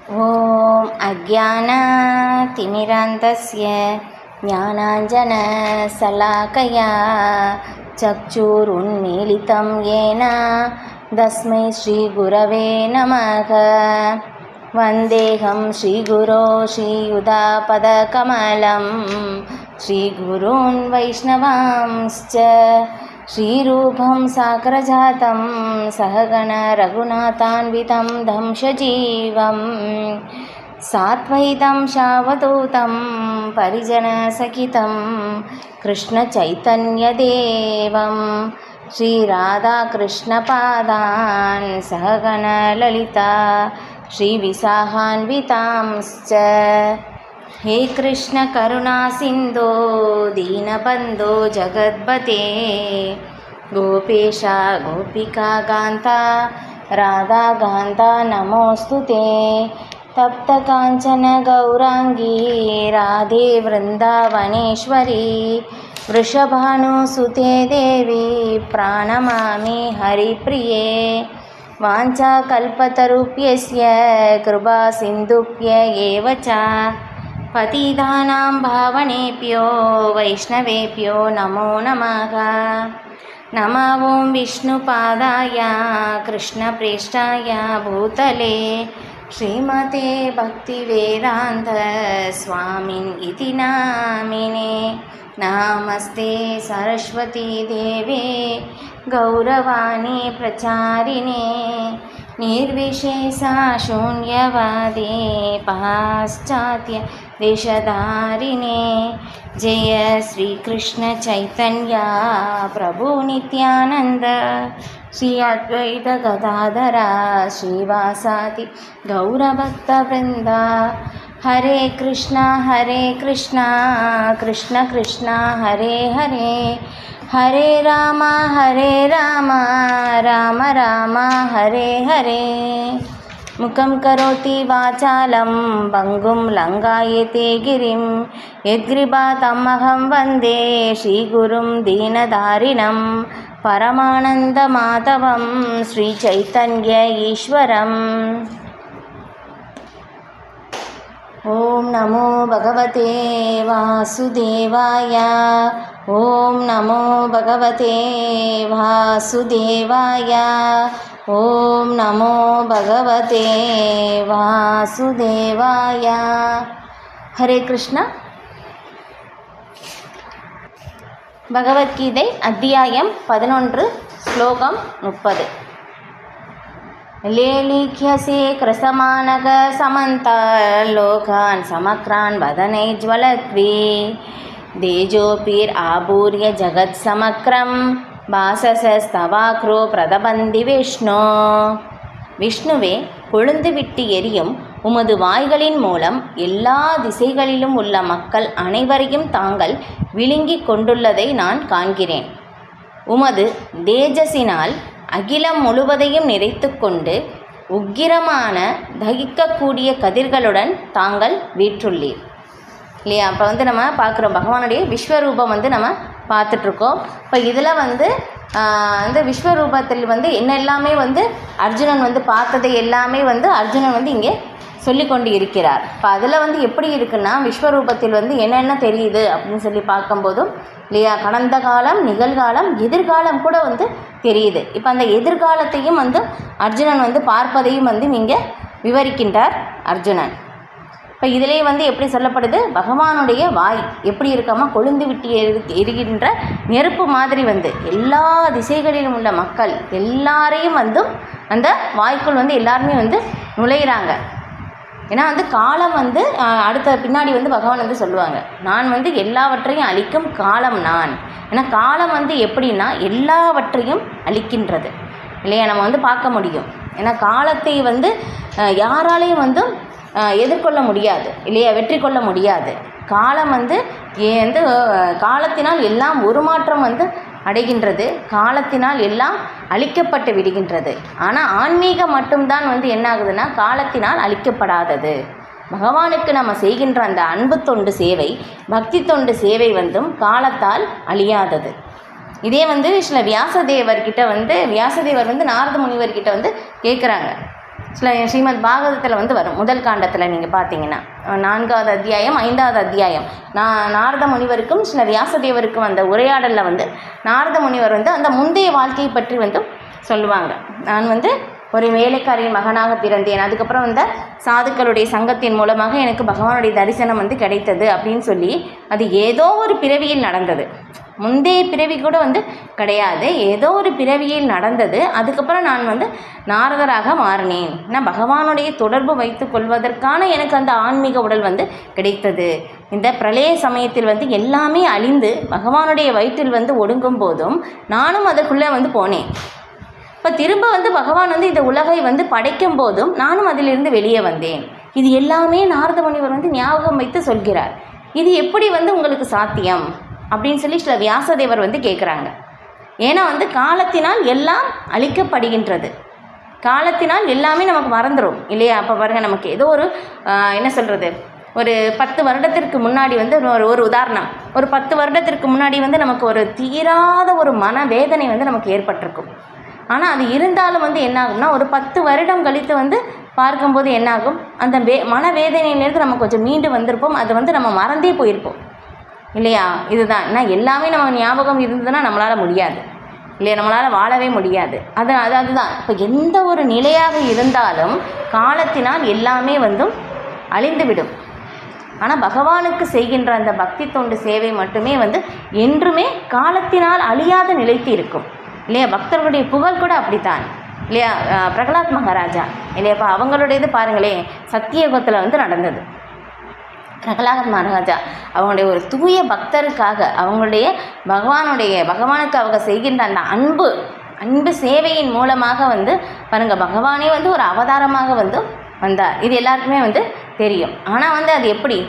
ॐ अज्ञानतिमिरान्धस्य ज्ञानाञ्जनशलाकया चक्षुरुन्मीलितं येन तस्मै श्रीगुरवे नमः। वन्देऽहं श्रीगुरो श्रीयुतापदकमलं श्रीगुरून् वैष्णवांश्च श्रीरूपं साग्रजातं सहगण रघुनाथान्वितं धंसजीवं साद्वैतं सावधूतं परिजनसहितं कृष्णचैतन्यदेवं श्रीराधाकृष्णपादान् सहगण ललिता श्रीविशाखान्वितांश्च। हे कृष्ण करुणा सिन्धो दीनबन्धो जगद्पते गोपेश गोपिका कान्ता राधा कान्ता नमोऽस्तु ते। तप्त काञ्चन गौराङ्गी राधे वृन्दावनेश्वरी वृषभानुसुते देवी प्रणमामि हरिप्रिये। वाञ्छाकल्पतरुभ्यश्च कृपा सिन्धुभ्य एव च पतितानां पावनेभ्यो वैष्णवेभ्यो नमो नमः। नमो ॐ विष्णुपादाय कृष्णप्रेष्ठाय भूतले श्रीमते भक्तिवेदान्त स्वामिन् इति नामिने। नमस्ते सरस्वती देवे गौरवाणी प्रचारिणे निर्विशेषा शून्यवादे पाश्चात्य देशधारिणे। जय श्री कृष्ण चैतन्य प्रभु नित्यानंद श्री अद्वैत गदाधर श्रीवासादि गौरभक्तवृंद। हरे कृष्णा कृष्ण कृष्ण हरे हरे हरे राम राम राम हरे हरे। मुखं करोति वाचालं भङ्गुं लङ्घयते गिरिं यद्गृहातमहं वन्दे श्रीगुरुं दीनदारिणं परमानन्दमाधवं श्रीचैतन्य ईश्वरम्। ॐ नमो भगवते वासुदेवाय ॐ नमो भगवते वासुदेवाय ॐ नमो भगवते वासुदेवाय। हरे कृष्ण। பகவத்கீதை அத்தியாயம் 11 ஸ்லோகம் 30. लेलिख्यसे क्रसमानग समन्ता लोकान् समक्रान् वदने ज्वलद्वि तेजोभिरापूर्य जगत्समक्रं भाससस्तवाक्रो प्रदबन्धि विष्णु। விஷ்ணுவே, கொழுந்து விட்டு எரியும் உமது வாய்களின் மூலம் எல்லா திசைகளிலும் உள்ள மக்கள் அனைவரையும் தாங்கள் விழுங்கி கொண்டுள்ளதை நான் காண்கிறேன். உமது தேஜஸினால் அகிலம் முழுவதையும் நிறைத்து கொண்டு உக்கிரமான தகிக்கக்கூடிய கதிர்களுடன் தாங்கள் வீற்றுள்ளீர். இல்லையா? அப்போ நம்ம பார்க்குறோம் பகவானுடைய விஸ்வரூபம் நம்ம பார்த்துட்ருக்கோம். இப்போ இதில் இந்த விஸ்வரூபத்தில் என்ன எல்லாமே அர்ஜுனன் பார்த்ததை எல்லாமே அர்ஜுனன் இங்கே சொல்லி கொண்டு இருக்கிறார். இப்போ அதில் எப்படி இருக்குன்னா, விஸ்வரூபத்தில் என்னென்ன தெரியுது அப்படின்னு சொல்லி பார்க்கும்போதும் இல்லையா, கடந்த காலம், நிகழ்காலம், எதிர்காலம் கூட தெரியுது. இப்போ அந்த எதிர்காலத்தையும் அர்ஜுனன் பார்ப்பதையும் இங்கே விவரிக்கின்றார் அர்ஜுனன். இப்போ இதிலே எப்படி சொல்லப்படுது, பகவானுடைய வாய் எப்படி இருக்காமல் கொழுந்து விட்டு எரிகின்ற நெருப்பு மாதிரி எல்லா திசைகளிலும் உள்ள மக்கள் எல்லாரையும் அந்த வாய்க்குள் எல்லாருமே நுழையிறாங்க. ஏன்னா காலம் அடுத்த பின்னாடி பகவான் சொல்லுவாங்க, நான் எல்லாவற்றையும் அழிக்கும் காலம் நான். ஏன்னா காலம் எப்படின்னா எல்லாவற்றையும் அழிக்கின்றது இல்லையா, நம்ம பார்க்க முடியும். ஏன்னா காலத்தை யாராலையும் எதிர்கொள்ள முடியாது இல்லையா, வெற்றி கொள்ள முடியாது. காலம் காலத்தினால் எல்லாம் உருமாற்றம் அடைகின்றது, காலத்தினால் எல்லாம் அழிக்கப்பட்டு விடுகின்றது. ஆனால் ஆன்மீகம் மட்டும்தான் என்ன ஆகுதுன்னா காலத்தினால் அழிக்கப்படாதது. பகவானுக்கு நம்ம செய்கின்ற அந்த அன்பு தொண்டு சேவை, பக்தி தொண்டு சேவை காலத்தால் அழியாதது. இதே சில வியாசதேவர்கிட்ட வியாசதேவர் நாரத முனிவர்கிட்ட கேட்குறாங்க, ஸ்ரீமத் பாகவதத்தில் வந்து வரும். முதல் காண்டத்தில் நீங்கள் பார்த்தீங்கன்னா 4வது அத்தியாயம் 5வது அத்தியாயம் நாரத முனிவருக்கும் சில வியாசதேவருக்கும் அந்த உரையாடலில் வந்து நாரத முனிவர் வந்து அந்த முந்தைய வாழ்க்கையை பற்றி வந்து சொல்லுவாங்க. நான் வந்து ஒரு வேலைக்காரியின் மகனாக பிறந்தேன், அதுக்கப்புறம் வந்து சாதுக்களுடைய சங்கத்தின் மூலமாக எனக்கு பகவானுடைய தரிசனம் வந்து கிடைத்தது அப்படின்னு சொல்லி, அது ஏதோ ஒரு பிறவியில் நடந்தது, முந்தைய பிறவி கூட வந்து கிடையாது, ஏதோ ஒரு பிறவியில் நடந்தது. அதுக்கப்புறம் நான் வந்து நாரதராக மாறினேன், நான் பகவானுடைய தொடர்பு வைத்து கொள்வதற்கான எனக்கு அந்த ஆன்மீக உடல் வந்து கிடைத்தது. இந்த பிரளய சமயத்தில் வந்து எல்லாமே அழிந்து பகவானுடைய வயிற்றில் வந்து ஒடுங்கும் போதும் நானும் அதற்குள்ளே வந்து போனேன். இப்போ திரும்ப வந்து பகவான் வந்து இந்த உலகை வந்து படைக்கும் போதும் நானும் அதிலிருந்து வெளியே வந்தேன். இது எல்லாமே நாரத முனிவர் வந்து ஞாபகம் வைத்து சொல்கிறார். இது எப்படி வந்து உங்களுக்கு சாத்தியம் அப்படின்னு சொல்லி சில வியாசதேவர் வந்து கேட்குறாங்க. ஏன்னா வந்து காலத்தினால் எல்லாம் அழிக்கப்படுகின்றது, காலத்தினால் எல்லாமே நமக்கு மறந்துடும் இல்லையா? அப்போ பாருங்கள், நமக்கு ஏதோ ஒரு என்ன சொல்கிறது, ஒரு 10 வருடத்திற்கு முன்னாடி வந்து ஒரு உதாரணம், ஒரு 10 வருடத்திற்கு முன்னாடி வந்து நமக்கு ஒரு தீராத ஒரு மனவேதனை வந்து நமக்கு ஏற்பட்டிருக்கும். ஆனால் அது இருந்தாலும் வந்து என்னாகும்னா ஒரு 10 வருடம் கழித்து வந்து பார்க்கும்போது என்னாகும், அந்த மனவேதனையிலேருந்து நம்ம கொஞ்சம் மீண்டு வந்திருப்போம், அது வந்து நம்ம மறந்தே போயிருப்போம் இல்லையா? இதுதான். நான் எல்லாமே நம்ம ஞாபகம் இருந்ததுன்னா நம்மளால் முடியாது இல்லையா? நம்மளால் வாழவே முடியாது. அதுதான். இப்போ எந்த ஒரு நிலையாக இருந்தாலும் காலத்தினால் எல்லாமே வந்து அழிந்துவிடும். ஆனால் பகவானுக்கு செய்கின்ற அந்த பக்தி தொண்டு சேவை மட்டுமே வந்து என்றுமே காலத்தினால் அழியாத நிலைத்து இருக்கும் இல்லையா? பக்தர்களுடைய புகழ் கூட அப்படித்தான் இல்லையா? பிரகலாத் மகாராஜா இல்லையாப்பா, அவங்களுடையது பாருங்களேன், சத்தியயுகத்தில் வந்து நடந்தது. பிரகலாத் மகாராஜா அவங்களுடைய ஒரு தூய பக்தருக்காக, அவங்களுடைய பகவானுக்கு அவங்க செய்கின்ற அந்த அன்பு சேவையின் மூலமாக வந்து பாருங்கள், பகவானே வந்து ஒரு அவதாரமாக வந்து வந்தார். இது எல்லாருக்குமே வந்து தெரியும். ஆனால் வந்து அது எப்படி,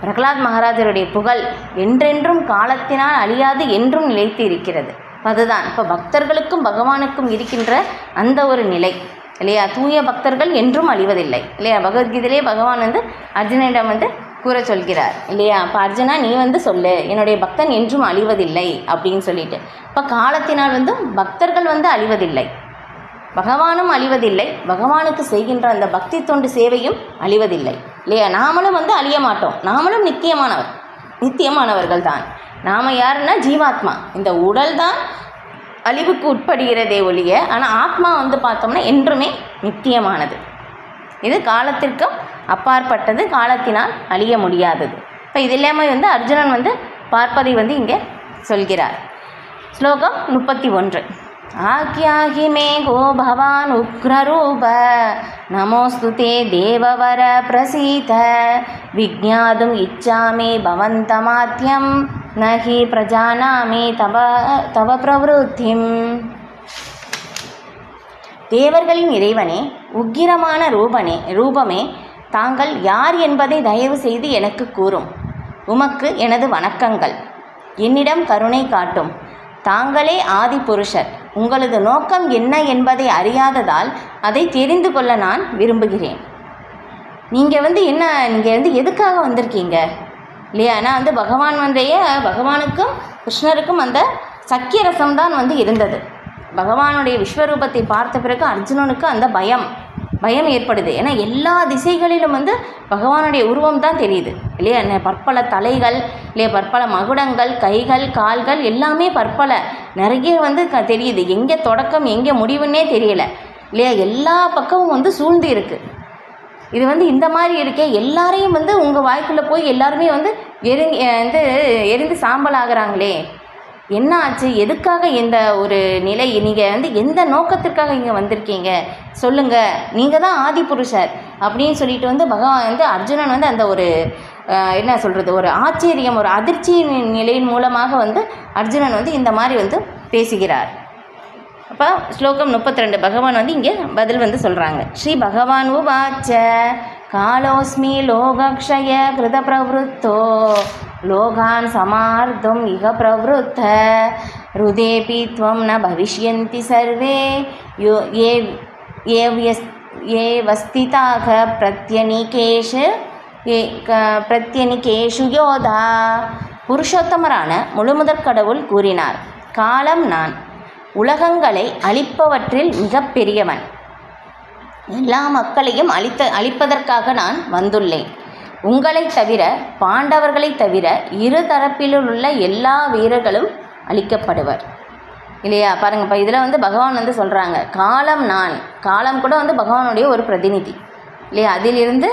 பிரகலாத் மகாராஜருடைய புகழ் என்றென்றும் காலத்தினால் அழியாது, என்றும் நிலைத்து இருக்கிறது. அதுதான் இப்போ பக்தர்களுக்கும் பகவானுக்கும் இருக்கின்ற அந்த ஒரு நிலை இல்லையா? தூய பக்தர்கள் என்றும் அழிவதில்லை இல்லையா? பகவத்கீதையிலே பகவான் வந்து அர்ஜுனனிடம் வந்து கூற சொல்கிறார் இல்லையா? அப்போ அர்ஜுனா, நீ வந்து சொல்லு, என்னுடைய பக்தன் என்றும் அழிவதில்லை அப்படின்னு சொல்லிட்டு. இப்போ காலத்தினால் வந்து பக்தர்கள் வந்து அழிவதில்லை, பகவானும் அழிவதில்லை, பகவானுக்கு செய்கின்ற அந்த பக்தி தொண்டு சேவையும் அழிவதில்லை இல்லையா? நாமளும் வந்து அழிய மாட்டோம், நாமளும் நித்தியமானவர்கள் தான். நாம் யாருன்னா ஜீவாத்மா. இந்த உடல் தான் அழிவுக்கு உட்படுகிறதே ஒழிய, ஆனால் ஆத்மா வந்து பார்த்தோம்னா என்றுமே நித்தியமானது. இது காலத்திற்கும் அப்பாற்பட்டது, காலத்தினால் அழிய முடியாதது. இப்போ இது இல்லாமல் வந்து அர்ஜுனன் வந்து பார்ப்பதை வந்து இங்கே சொல்கிறார். ஸ்லோகம் 31. ஆக்யாஹி மே கோ பவான் உக்ரரூப நமோஸ்து தே தேவவர பிரசீத விஜ்ஞாதும் இச்சாமி பவந்தமாத்யம் நஹி பிரஜானாமி தவ பிரவருத்திம். தேவர்களின் இறைவனே, உக்கிரமான ரூபமே, தாங்கள் யார் என்பதை தயவு செய்து எனக்கு கூறும். உமக்கு எனது வணக்கங்கள். என்னிடம் கருணை காட்டும். தாங்களே ஆதி புருஷர். உங்களது நோக்கம் என்ன என்பதை அறியாததால் அதை தெரிந்து கொள்ள நான் விரும்புகிறேன். நீங்கள் வந்து எதுக்காக வந்திருக்கீங்க இல்லையா? நான் வந்து பகவானுக்கும் கிருஷ்ணருக்கும் அந்த சக்கிய ரசம்தான் வந்து இருந்தது. பகவானுடைய விஸ்வரூபத்தை பார்த்த பிறகு அர்ஜுனனுக்கு அந்த பயம் ஏற்படுது. ஏன்னா எல்லா திசைகளிலும் வந்து பகவானுடைய உருவம் தான் தெரியுது இல்லையா? பற்பல தலைகள் இல்லையா, பற்பல மகுடங்கள், கைகள், கால்கள் எல்லாமே பற்பல நிறைய வந்து தெரியுது. எங்கே தொடக்கம் எங்கே முடிவுன்னே தெரியல இல்லையா? எல்லா பக்கமும் வந்து சூழ்ந்து இருக்குது. இது வந்து இந்த மாதிரி இருக்கே, எல்லாரையும் வந்து உங்கள் வாய்க்குள்ளே போய் எல்லாருமே வந்து எரிந்து சாம்பல் ஆகிறாங்களே, என்ன ஆச்சு? எதுக்காக இந்த ஒரு நிலை? நீங்கள் வந்து எந்த நோக்கத்திற்காக இங்கே வந்திருக்கீங்க சொல்லுங்கள், நீங்கள் தான் ஆதி புருஷர் அப்படின்னு சொல்லிட்டு வந்து பகவான் வந்து அர்ஜுனன் வந்து அந்த ஒரு என்ன சொல்கிறது, ஒரு ஆச்சரியம், ஒரு அதிர்ச்சி நிலையின் மூலமாக வந்து அர்ஜுனன் வந்து இந்த மாதிரி வந்து பேசுகிறார். அப்போ ஸ்லோகம் 32 பகவான் வந்து இங்கே பதில் வந்து சொல்கிறாங்க. ஸ்ரீ பகவான் உவாச்ச காலோஸ்மி லோகக்ஷய கிருத பிரவருத்தோ லோகான் சமார்த்தும் இக பிரவருத்த ருதேபி த்வம் ந பவிஷ்யந்தி சர்வே ஏ வஸ்திதாக பிரத்யனிகேஷு யோதா. புருஷோத்தமரான முழுமுதற் கடவுள் கூறினார், காலம் நான், உலகங்களை அழிப்பவற்றில் மிக பெரியவன். எல்லா மக்களையும் அழிப்பதற்காக நான் வந்துள்ளேன். உங்களை தவிர, பாண்டவர்களை தவிர இரு தரப்பிலுள்ள எல்லா வீரர்களும் அழிக்கப்படுவர். இல்லையா? பாருங்கள், இப்போ இதில் வந்து பகவான் வந்து சொல்கிறாங்க, காலம் நான். காலம் கூட வந்து பகவானுடைய ஒரு பிரதிநிதி இல்லையா? அதிலிருந்து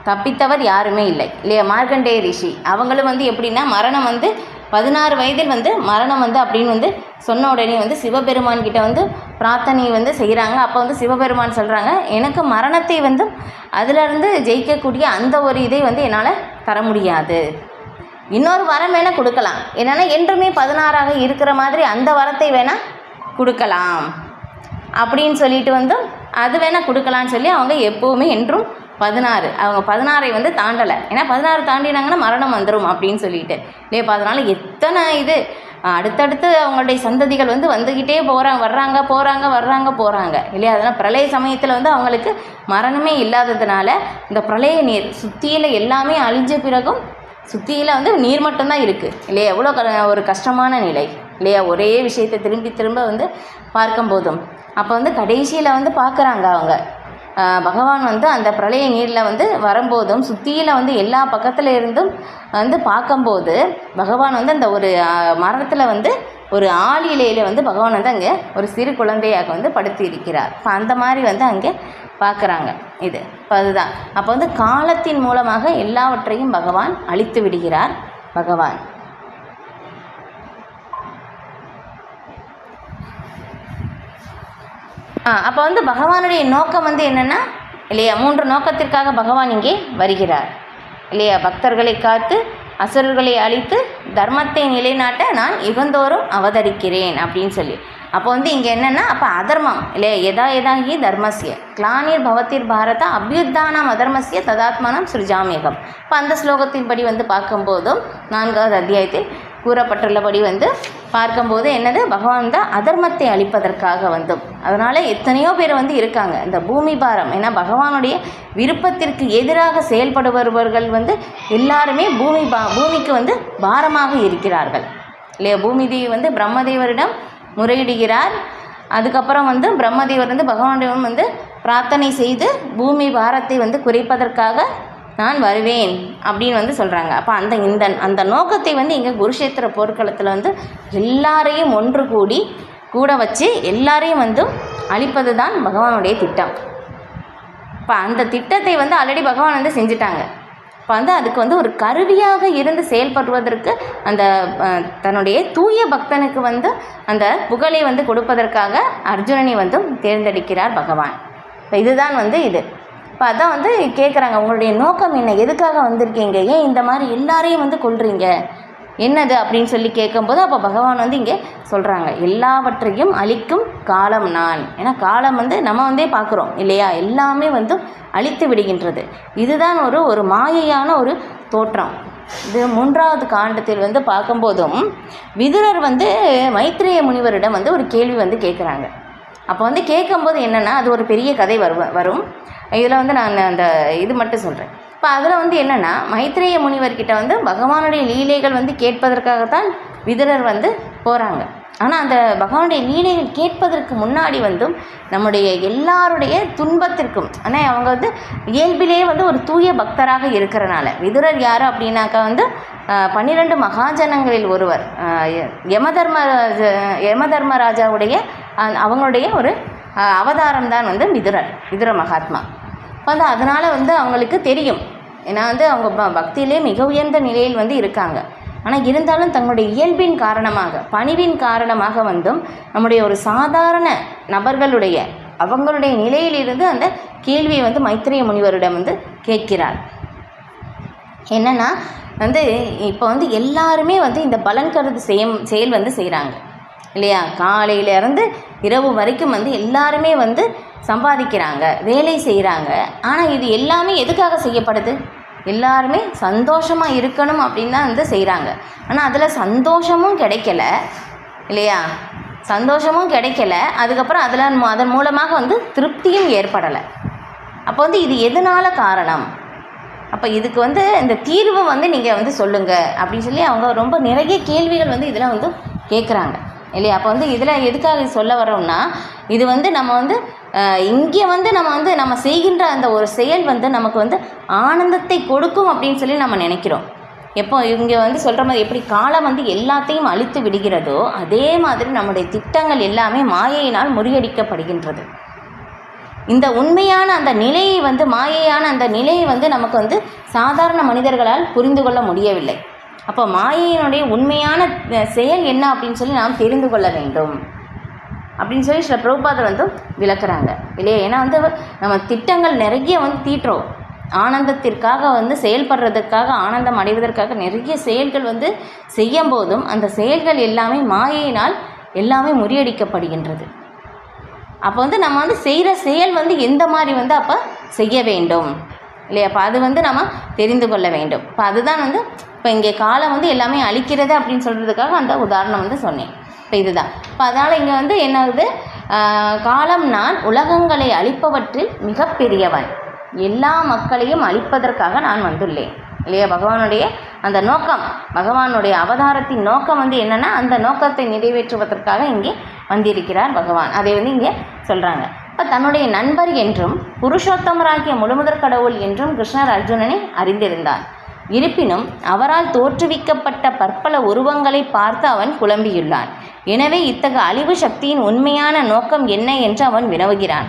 தப்பித்தவர் யாருமே இல்லை இல்லையா? மார்க்கண்டேய ரிஷி அவங்களும் வந்து எப்படின்னா, மரணம் வந்து 16 வயதில் வந்து மரணம் வந்து அப்படின்னு வந்து சொன்ன உடனே வந்து சிவபெருமான் கிட்ட வந்து பிரார்த்தனை வந்து செய்கிறாங்க. அப்போ வந்து சிவபெருமான் சொல்கிறாங்க, எனக்கு மரணத்தை வந்து அதிலிருந்து ஜெயிக்கக்கூடிய அந்த ஒரு இதை வந்து என்னால் தர முடியாது. இன்னொரு வரம் வேணால் கொடுக்கலாம், என்னென்னா என்றுமே 16ஆக இருக்கிற மாதிரி அந்த வரத்தை வேணால் கொடுக்கலாம் அப்படின்னு சொல்லிட்டு வந்து அது வேணால் கொடுக்கலான்னு சொல்லி அவங்க எப்போவுமே என்றும் 16 அவங்க 16ஐ வந்து தாண்டலை. ஏன்னா 16 தாண்டினாங்கன்னா மரணம் வந்துடும் அப்படின்னு சொல்லிட்டு இல்லையா? அதனால் எத்தனை இது அடுத்தடுத்து அவங்களுடைய சந்ததிகள் வந்து வந்துக்கிட்டே வர்றாங்க போகிறாங்க இல்லையா? அதனால் பிரளய சமயத்தில் வந்து அவங்களுக்கு மரணமே இல்லாததுனால இந்த பிரளய நீர் சுற்றியில் எல்லாமே அழிஞ்ச பிறகும் சுற்றியில் வந்து நீர் மட்டும்தான் இருக்குது இல்லையா? எவ்வளோ ஒரு கஷ்டமான நிலை இல்லையா? ஒரே விஷயத்தை திரும்ப வந்து பார்க்கும்போதும் அப்போ வந்து கடைசியில் வந்து பார்க்குறாங்க அவங்க பகவான் வந்து அந்த பிரளய நீரில் வந்து வரும்போதும் சுற்றியில் வந்து எல்லா பக்கத்தில் இருந்தும் வந்து பார்க்கும்போது பகவான் வந்து அந்த ஒரு மரத்தில் வந்து ஒரு ஆளிலையில் வந்து பகவான் வந்து அங்கே ஒரு சிறு குழந்தையாக வந்து படுத்தி இருக்கிறார். இப்போ அந்த மாதிரி வந்து அங்கே பார்க்குறாங்க. இது இப்போ அதுதான். அப்போ வந்து காலத்தின் மூலமாக எல்லாவற்றையும் பகவான் அழித்து விடுகிறார். பகவான் அப்போ வந்து பகவானுடைய நோக்கம் வந்து என்னென்னா இல்லையா? 3 நோக்கத்திற்காக பகவான் இங்கே வருகிறார் இல்லையா? பக்தர்களை காத்து, அசுரர்களை அழித்து, தர்மத்தை நிலைநாட்ட நான் யுகந்தோறும் அவதரிக்கிறேன் அப்படின்னு சொல்லி. அப்போ வந்து இங்கே என்னென்னா, அப்போ அதர்மம் இல்லையா? எதாகி தர்மஸ்ய கிளானிர் பவத்திர் பாரத அபியுத்தானாம் அதர்மஸ்ய ததாத்மானம் சிருஜாமியகம். இப்போ அந்த ஸ்லோகத்தின்படி வந்து பார்க்கும்போதும் 4வது அத்தியாயத்தில் கூறப்பட்டுள்ளபடி வந்து பார்க்கும்போது என்னது, பகவான் தான் அதர்மத்தை அழிப்பதற்காக வந்தும். அதனால் எத்தனையோ பேர் வந்து இருக்காங்க இந்த பூமி பாரம். ஏன்னா பகவானுடைய விருப்பத்திற்கு எதிராக செயல்படுபவர்கள் வந்து எல்லாருமே பூமிக்கு வந்து பாரமாக இருக்கிறார்கள் இல்லையா? பூமிதேவி வந்து பிரம்மதேவரிடம் முறையிடுகிறார். அதுக்கப்புறம் வந்து பிரம்மதேவர் வந்து பகவானிடம் வந்து பிரார்த்தனை செய்து பூமி பாரத்தை வந்து குறைப்பதற்காக நான் வருவேன் அப்படின்னு வந்து சொல்கிறாங்க. அப்போ அந்த நோக்கத்தை வந்து இங்கே குருஷேத்திர போர்க்களத்தில் வந்து எல்லாரையும் ஒன்று கூட வச்சு எல்லாரையும் வந்து அழிப்பது தான் பகவானுடைய திட்டம். இப்போ அந்த திட்டத்தை வந்து ஆல்ரெடி பகவான் வந்து செஞ்சுட்டாங்க. இப்போ வந்து அதுக்கு வந்து ஒரு கருவியாக இருந்து செயல்படுவதற்கு அந்த தன்னுடைய தூய பக்தனுக்கு வந்து அந்த புகழை வந்து கொடுப்பதற்காக அர்ஜுனனை வந்து தேர்ந்தெடுக்கிறார் பகவான். இப்போ இதுதான் வந்து இது. இப்போ அதான் வந்து கேட்குறாங்க, உங்களுடைய நோக்கம் என்ன, எதுக்காக வந்திருக்கீங்க, ஏன் இந்த மாதிரி எல்லாரையும் வந்து கொல்றீங்க, என்னது அப்படின்னு சொல்லி கேட்கும்போது அப்போ பகவான் வந்து இங்கே சொல்கிறாங்க, எல்லாவற்றையும் அழிக்கும் காலம் நான். ஏன்னா காலம் வந்து நம்ம வந்தே பார்க்குறோம் இல்லையா? எல்லாமே வந்து அழித்து விடுகின்றது. இதுதான் ஒரு மாயையான ஒரு தோற்றம். இது 3வது காண்டத்தில் வந்து பார்க்கும்போதும் விதுரர் வந்து மைத்ரேய முனிவரிடம் வந்து ஒரு கேள்வி வந்து கேட்குறாங்க. அப்போ வந்து கேட்கும்போது என்னென்னா, அது ஒரு பெரிய கதை வரும். இதில் வந்து நான் அந்த இது மட்டும் சொல்கிறேன். இப்போ அதில் வந்து என்னென்னா, மைத்ரேய முனிவர்கிட்ட வந்து பகவானுடைய லீலைகள் வந்து கேட்பதற்காகத்தான் விதுரர் வந்து போகிறாங்க. ஆனால் அந்த பகவானுடைய லீலைகள் கேட்பதற்கு முன்னாடி வந்து நம்முடைய எல்லாருடைய துன்பத்திற்கும், ஆனால் அவங்க வந்து இயல்பிலேயே வந்து ஒரு தூய பக்தராக இருக்கிறனால, விதுரர் யார் அப்படின்னாக்கா வந்து 12 மகாஜனங்களில் ஒருவர், யமதர்மராஜாவுடைய அவங்களுடைய ஒரு அவதாரம் தான் வந்து விதுர மகாத்மா. வந்து அதனால் வந்து அவங்களுக்கு தெரியும், ஏன்னா வந்து அவங்க பக்தியிலே மிக உயர்ந்த நிலையில் வந்து இருக்காங்க. ஆனால் இருந்தாலும் தங்களுடைய இயல்பின் காரணமாக, பணிவின் காரணமாக வந்தும் நம்முடைய ஒரு சாதாரண நபர்களுடைய அவங்களுடைய நிலையிலிருந்து அந்த கேள்வியை வந்து மைத்ரேய முனிவரிடம் வந்து கேட்கிறார். என்னென்னா வந்து இப்போ வந்து எல்லாருமே வந்து இந்த பலன் கருது செயல் வந்து செய்கிறாங்க இல்லையா? காலையிலேருந்து இரவு வரைக்கும் வந்து எல்லாருமே வந்து சம்பாதிக்கிறாங்க, வேலை செய்கிறாங்க. ஆனால் இது எல்லாமே எதுக்காக செய்யப்படுது? எல்லாருமே சந்தோஷமாக இருக்கணும் அப்படின்னு தான் வந்து செய்கிறாங்க. ஆனால் அதில் சந்தோஷமும் கிடைக்கல இல்லையா? சந்தோஷமும் கிடைக்கல. அதுக்கப்புறம் அதன் மூலமாக வந்து திருப்தியும் ஏற்படலை. அப்போ வந்து இது எதனால் காரணம்? அப்போ இதுக்கு வந்து இந்த தீர்வு வந்து நீங்கள் வந்து சொல்லுங்கள் அப்படின்னு சொல்லி அவங்க ரொம்ப நிறைய கேள்விகள் வந்து இதில் வந்து கேட்குறாங்க இல்லையா? அப்போ வந்து இதில் எதுக்காக சொல்ல வரோம்னா, இது வந்து நம்ம வந்து இங்கே வந்து நம்ம செய்கின்ற அந்த ஒரு செயல் வந்து நமக்கு வந்து ஆனந்தத்தை கொடுக்கும் அப்படின்னு சொல்லி நம்ம நினைக்கிறோம். எப்போ இங்கே வந்து சொல்கிற மாதிரி எப்படி காலம் வந்து எல்லாத்தையும் அழித்து விடுகிறதோ அதே மாதிரி நம்முடைய திட்டங்கள் எல்லாமே மாயையினால் முறியடிக்கப்படுகின்றது. இந்த உண்மையான அந்த நிலையை வந்து மாயையான அந்த நிலையை வந்து நமக்கு வந்து சாதாரண மனிதர்களால் புரிந்து கொள்ள முடியவில்லை. அப்போ மாயையினுடைய உண்மையான செயல் என்ன அப்படின்னு சொல்லி நாம் தெரிந்து கொள்ள வேண்டும் அப்படின்னு சொல்லி சில பிரபுபாதர் வந்து விளக்குறாங்க இல்லையா. ஏன்னா வந்து நம்ம திட்டங்கள் நிறைய வந்து தீட்டுறோம், ஆனந்தத்திற்காக வந்து செயல்படுறதுக்காக, ஆனந்தம் அடைவதற்காக நிறைய செயல்கள் வந்து செய்யும் போதும் அந்த செயல்கள் எல்லாமே மாயையினால் எல்லாமே முறியடிக்கப்படுகின்றது. அப்போ வந்து நம்ம வந்து செய்கிற செயல் வந்து எந்த மாதிரி வந்து அப்போ செய்ய வேண்டும் இல்லையா. அப்போ அது வந்து நம்ம தெரிந்து கொள்ள வேண்டும். இப்போ அதுதான் வந்து இப்போ இங்கே காலம் வந்து எல்லாமே அழிக்கிறது அப்படின்னு சொல்கிறதுக்காக அந்த உதாரணம் வந்து சொன்னேன். இப்போ இதுதான். இப்போ அதனால் இங்கே வந்து என்ன ஆகுது, காலம் நான் உலகங்களை அழிப்பவற்றில் மிகப்பெரியவன், எல்லா மக்களையும் அழிப்பதற்காக நான் வந்துள்ளேன் இல்லையா. பகவானுடைய அந்த நோக்கம், பகவானுடைய அவதாரத்தின் நோக்கம் வந்து என்னென்னா அந்த நோக்கத்தை நிறைவேற்றுவதற்காக இங்கே வந்திருக்கிறார் பகவான். அதை வந்து இங்கே சொல்கிறாங்க. இப்போ தன்னுடைய நண்பர் என்றும் புருஷோத்தமராகிய முழுமுதற் கடவுள் என்றும் கிருஷ்ணர் அர்ஜுனனை அறிந்திருந்தார். இருப்பினும் அவரால் தோற்றுவிக்கப்பட்ட பற்பல உருவங்களை பார்த்து அவன் குழம்பியுள்ளான். எனவே இத்தகைய அழிவு சக்தியின் உண்மையான நோக்கம் என்ன என்று அவன் வினவுகிறான்.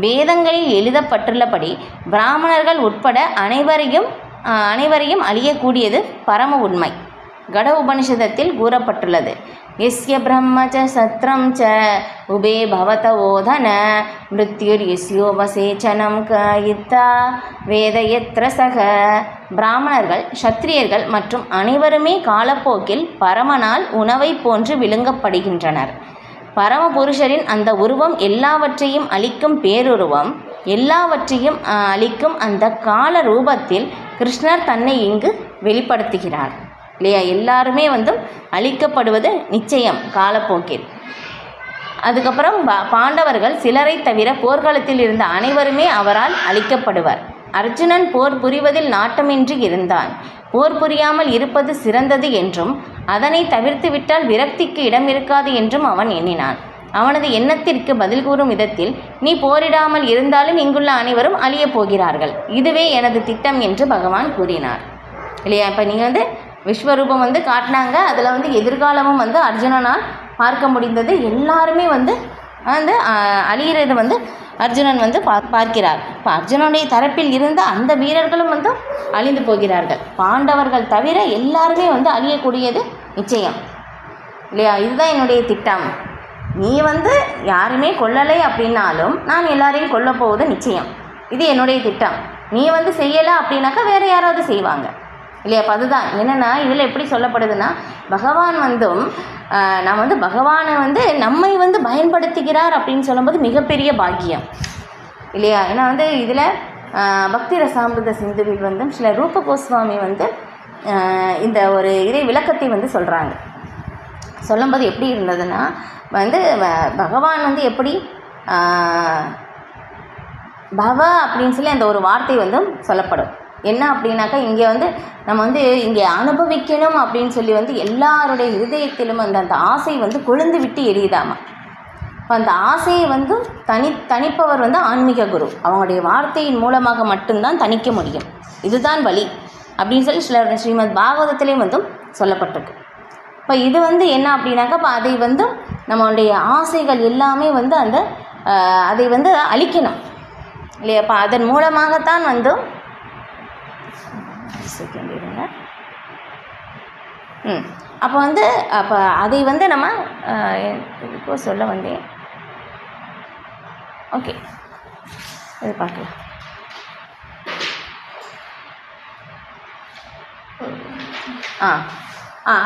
வேதங்களில் எழுதப்பட்டுள்ளபடி பிராமணர்கள் உட்பட அனைவரையும் அழியக்கூடியது பரம உண்மை. கட உபனிஷதத்தில் கூறப்பட்டுள்ளது, எஸ்ய பிரம்மச்ச சத்ரம் ச உபே பவத ஓதன மிருத்யுர் யஸ்யோபசேச்சனம் கயித்தா வேதயத்ர சக. பிராமணர்கள், சத்திரியர்கள் மற்றும் அனைவருமே காலப்போக்கில் பரமனால் உணவை போன்று விழுங்கப்படுகின்றனர். பரமபுருஷரின் அந்த உருவம் எல்லாவற்றையும் அளிக்கும் பேருருவம், எல்லாவற்றையும் அளிக்கும் அந்த கால ரூபத்தில் கிருஷ்ணர் தன்னை இங்கு வெளிப்படுத்துகிறார் இல்லையா. எல்லாருமே வந்து அழிக்கப்படுவது நிச்சயம் காலப்போக்கில். அதுக்கப்புறம் பாண்டவர்கள் சிலரை தவிர போர்க்களத்தில் இருந்த அனைவருமே அவரால் அழிக்கப்படுவர். அர்ஜுனன் போர் புரிவதில் நாட்டமின்றி இருந்தான். போர் புரியாமல் இருப்பது சிறந்தது என்றும் அதனை தவிர்த்துவிட்டால் விரக்திக்கு இடம் இருக்காது என்றும் அவன் எண்ணினான். அவனது எண்ணத்திற்கு பதில் கூறும் விதத்தில், நீ போரிடாமல் இருந்தாலும் இங்குள்ள அனைவரும் அழியப் போகிறார்கள், இதுவே எனது திட்டம் என்று பகவான் கூறினார் இல்லையா. இப்போ நீங்கள் வந்து விஸ்வரூபம் வந்து காட்டினாங்க, அதில் வந்து எதிர்காலமும் வந்து அர்ஜுனனால் பார்க்க முடிந்தது. எல்லாருமே வந்து அழிகிறது வந்து அர்ஜுனன் வந்து பார்க்கிறார். இப்போ அர்ஜுனனுடைய தரப்பில் இருந்த அந்த வீரர்களும் வந்து அழிந்து போகிறார்கள். பாண்டவர்கள் தவிர எல்லாருமே வந்து அழியக்கூடியது நிச்சயம் இல்லையா. இதுதான் என்னுடைய திட்டம். நீ வந்து யாருமே கொல்லலை அப்படின்னாலும் நான் எல்லாரையும் கொல்ல போவது நிச்சயம். இது என்னுடைய திட்டம். நீ வந்து செய்யலை அப்படின்னாக்கா வேறு யாராவது செய்வாங்க இல்லையா. அப்போ அதுதான் என்னென்னா இதில் எப்படி சொல்லப்படுதுன்னா, பகவான் வந்தும் நான் வந்து பகவானை வந்து நம்மை வந்து பயன்படுத்துகிறார் அப்படின்னு சொல்லும்போது மிகப்பெரிய பாக்கியம் இல்லையா. ஏன்னா வந்து இதில் பக்தி ரசாமிருத சிந்துவில் வந்து சில ரூப கோஸ்வாமி வந்து இந்த ஒரு இறை விளக்கத்தை வந்து சொல்கிறாங்க. சொல்லும்போது எப்படி இருந்ததுன்னா வந்து பகவான் வந்து எப்படி பவ அப்படின்னு சொல்லி அந்த ஒரு வார்த்தை வந்து சொல்லப்படும். என்ன அப்படின்னாக்கா இங்கே வந்து நம்ம வந்து இங்கே அனுபவிக்கணும் அப்படின்னு சொல்லி வந்து எல்லாருடைய இருதயத்திலும் அந்த ஆசை வந்து கொழுந்து விட்டு எரியுதாமா. இப்போ அந்த ஆசையை வந்து தணிப்பவர் வந்து ஆன்மீக குரு. அவங்களுடைய வார்த்தையின் மூலமாக மட்டும்தான் தணிக்க முடியும். இதுதான் வழி அப்படின்னு சொல்லி சில ஸ்ரீமத் பாகவதத்திலேயும் வந்து சொல்லப்பட்டிருக்கு. இப்போ இது வந்து என்ன அப்படின்னாக்கா இப்போ அதை வந்து நம்மளுடைய ஆசைகள் எல்லாமே வந்து அதை வந்து அழிக்கணும் இல்லையா. இப்போ அதன் மூலமாகத்தான் வந்து அப்போ வந்து அப்போ அதை வந்து நம்ம இப்போ சொல்ல வந்தேன். ஓகே, இது பார்க்கலாம்.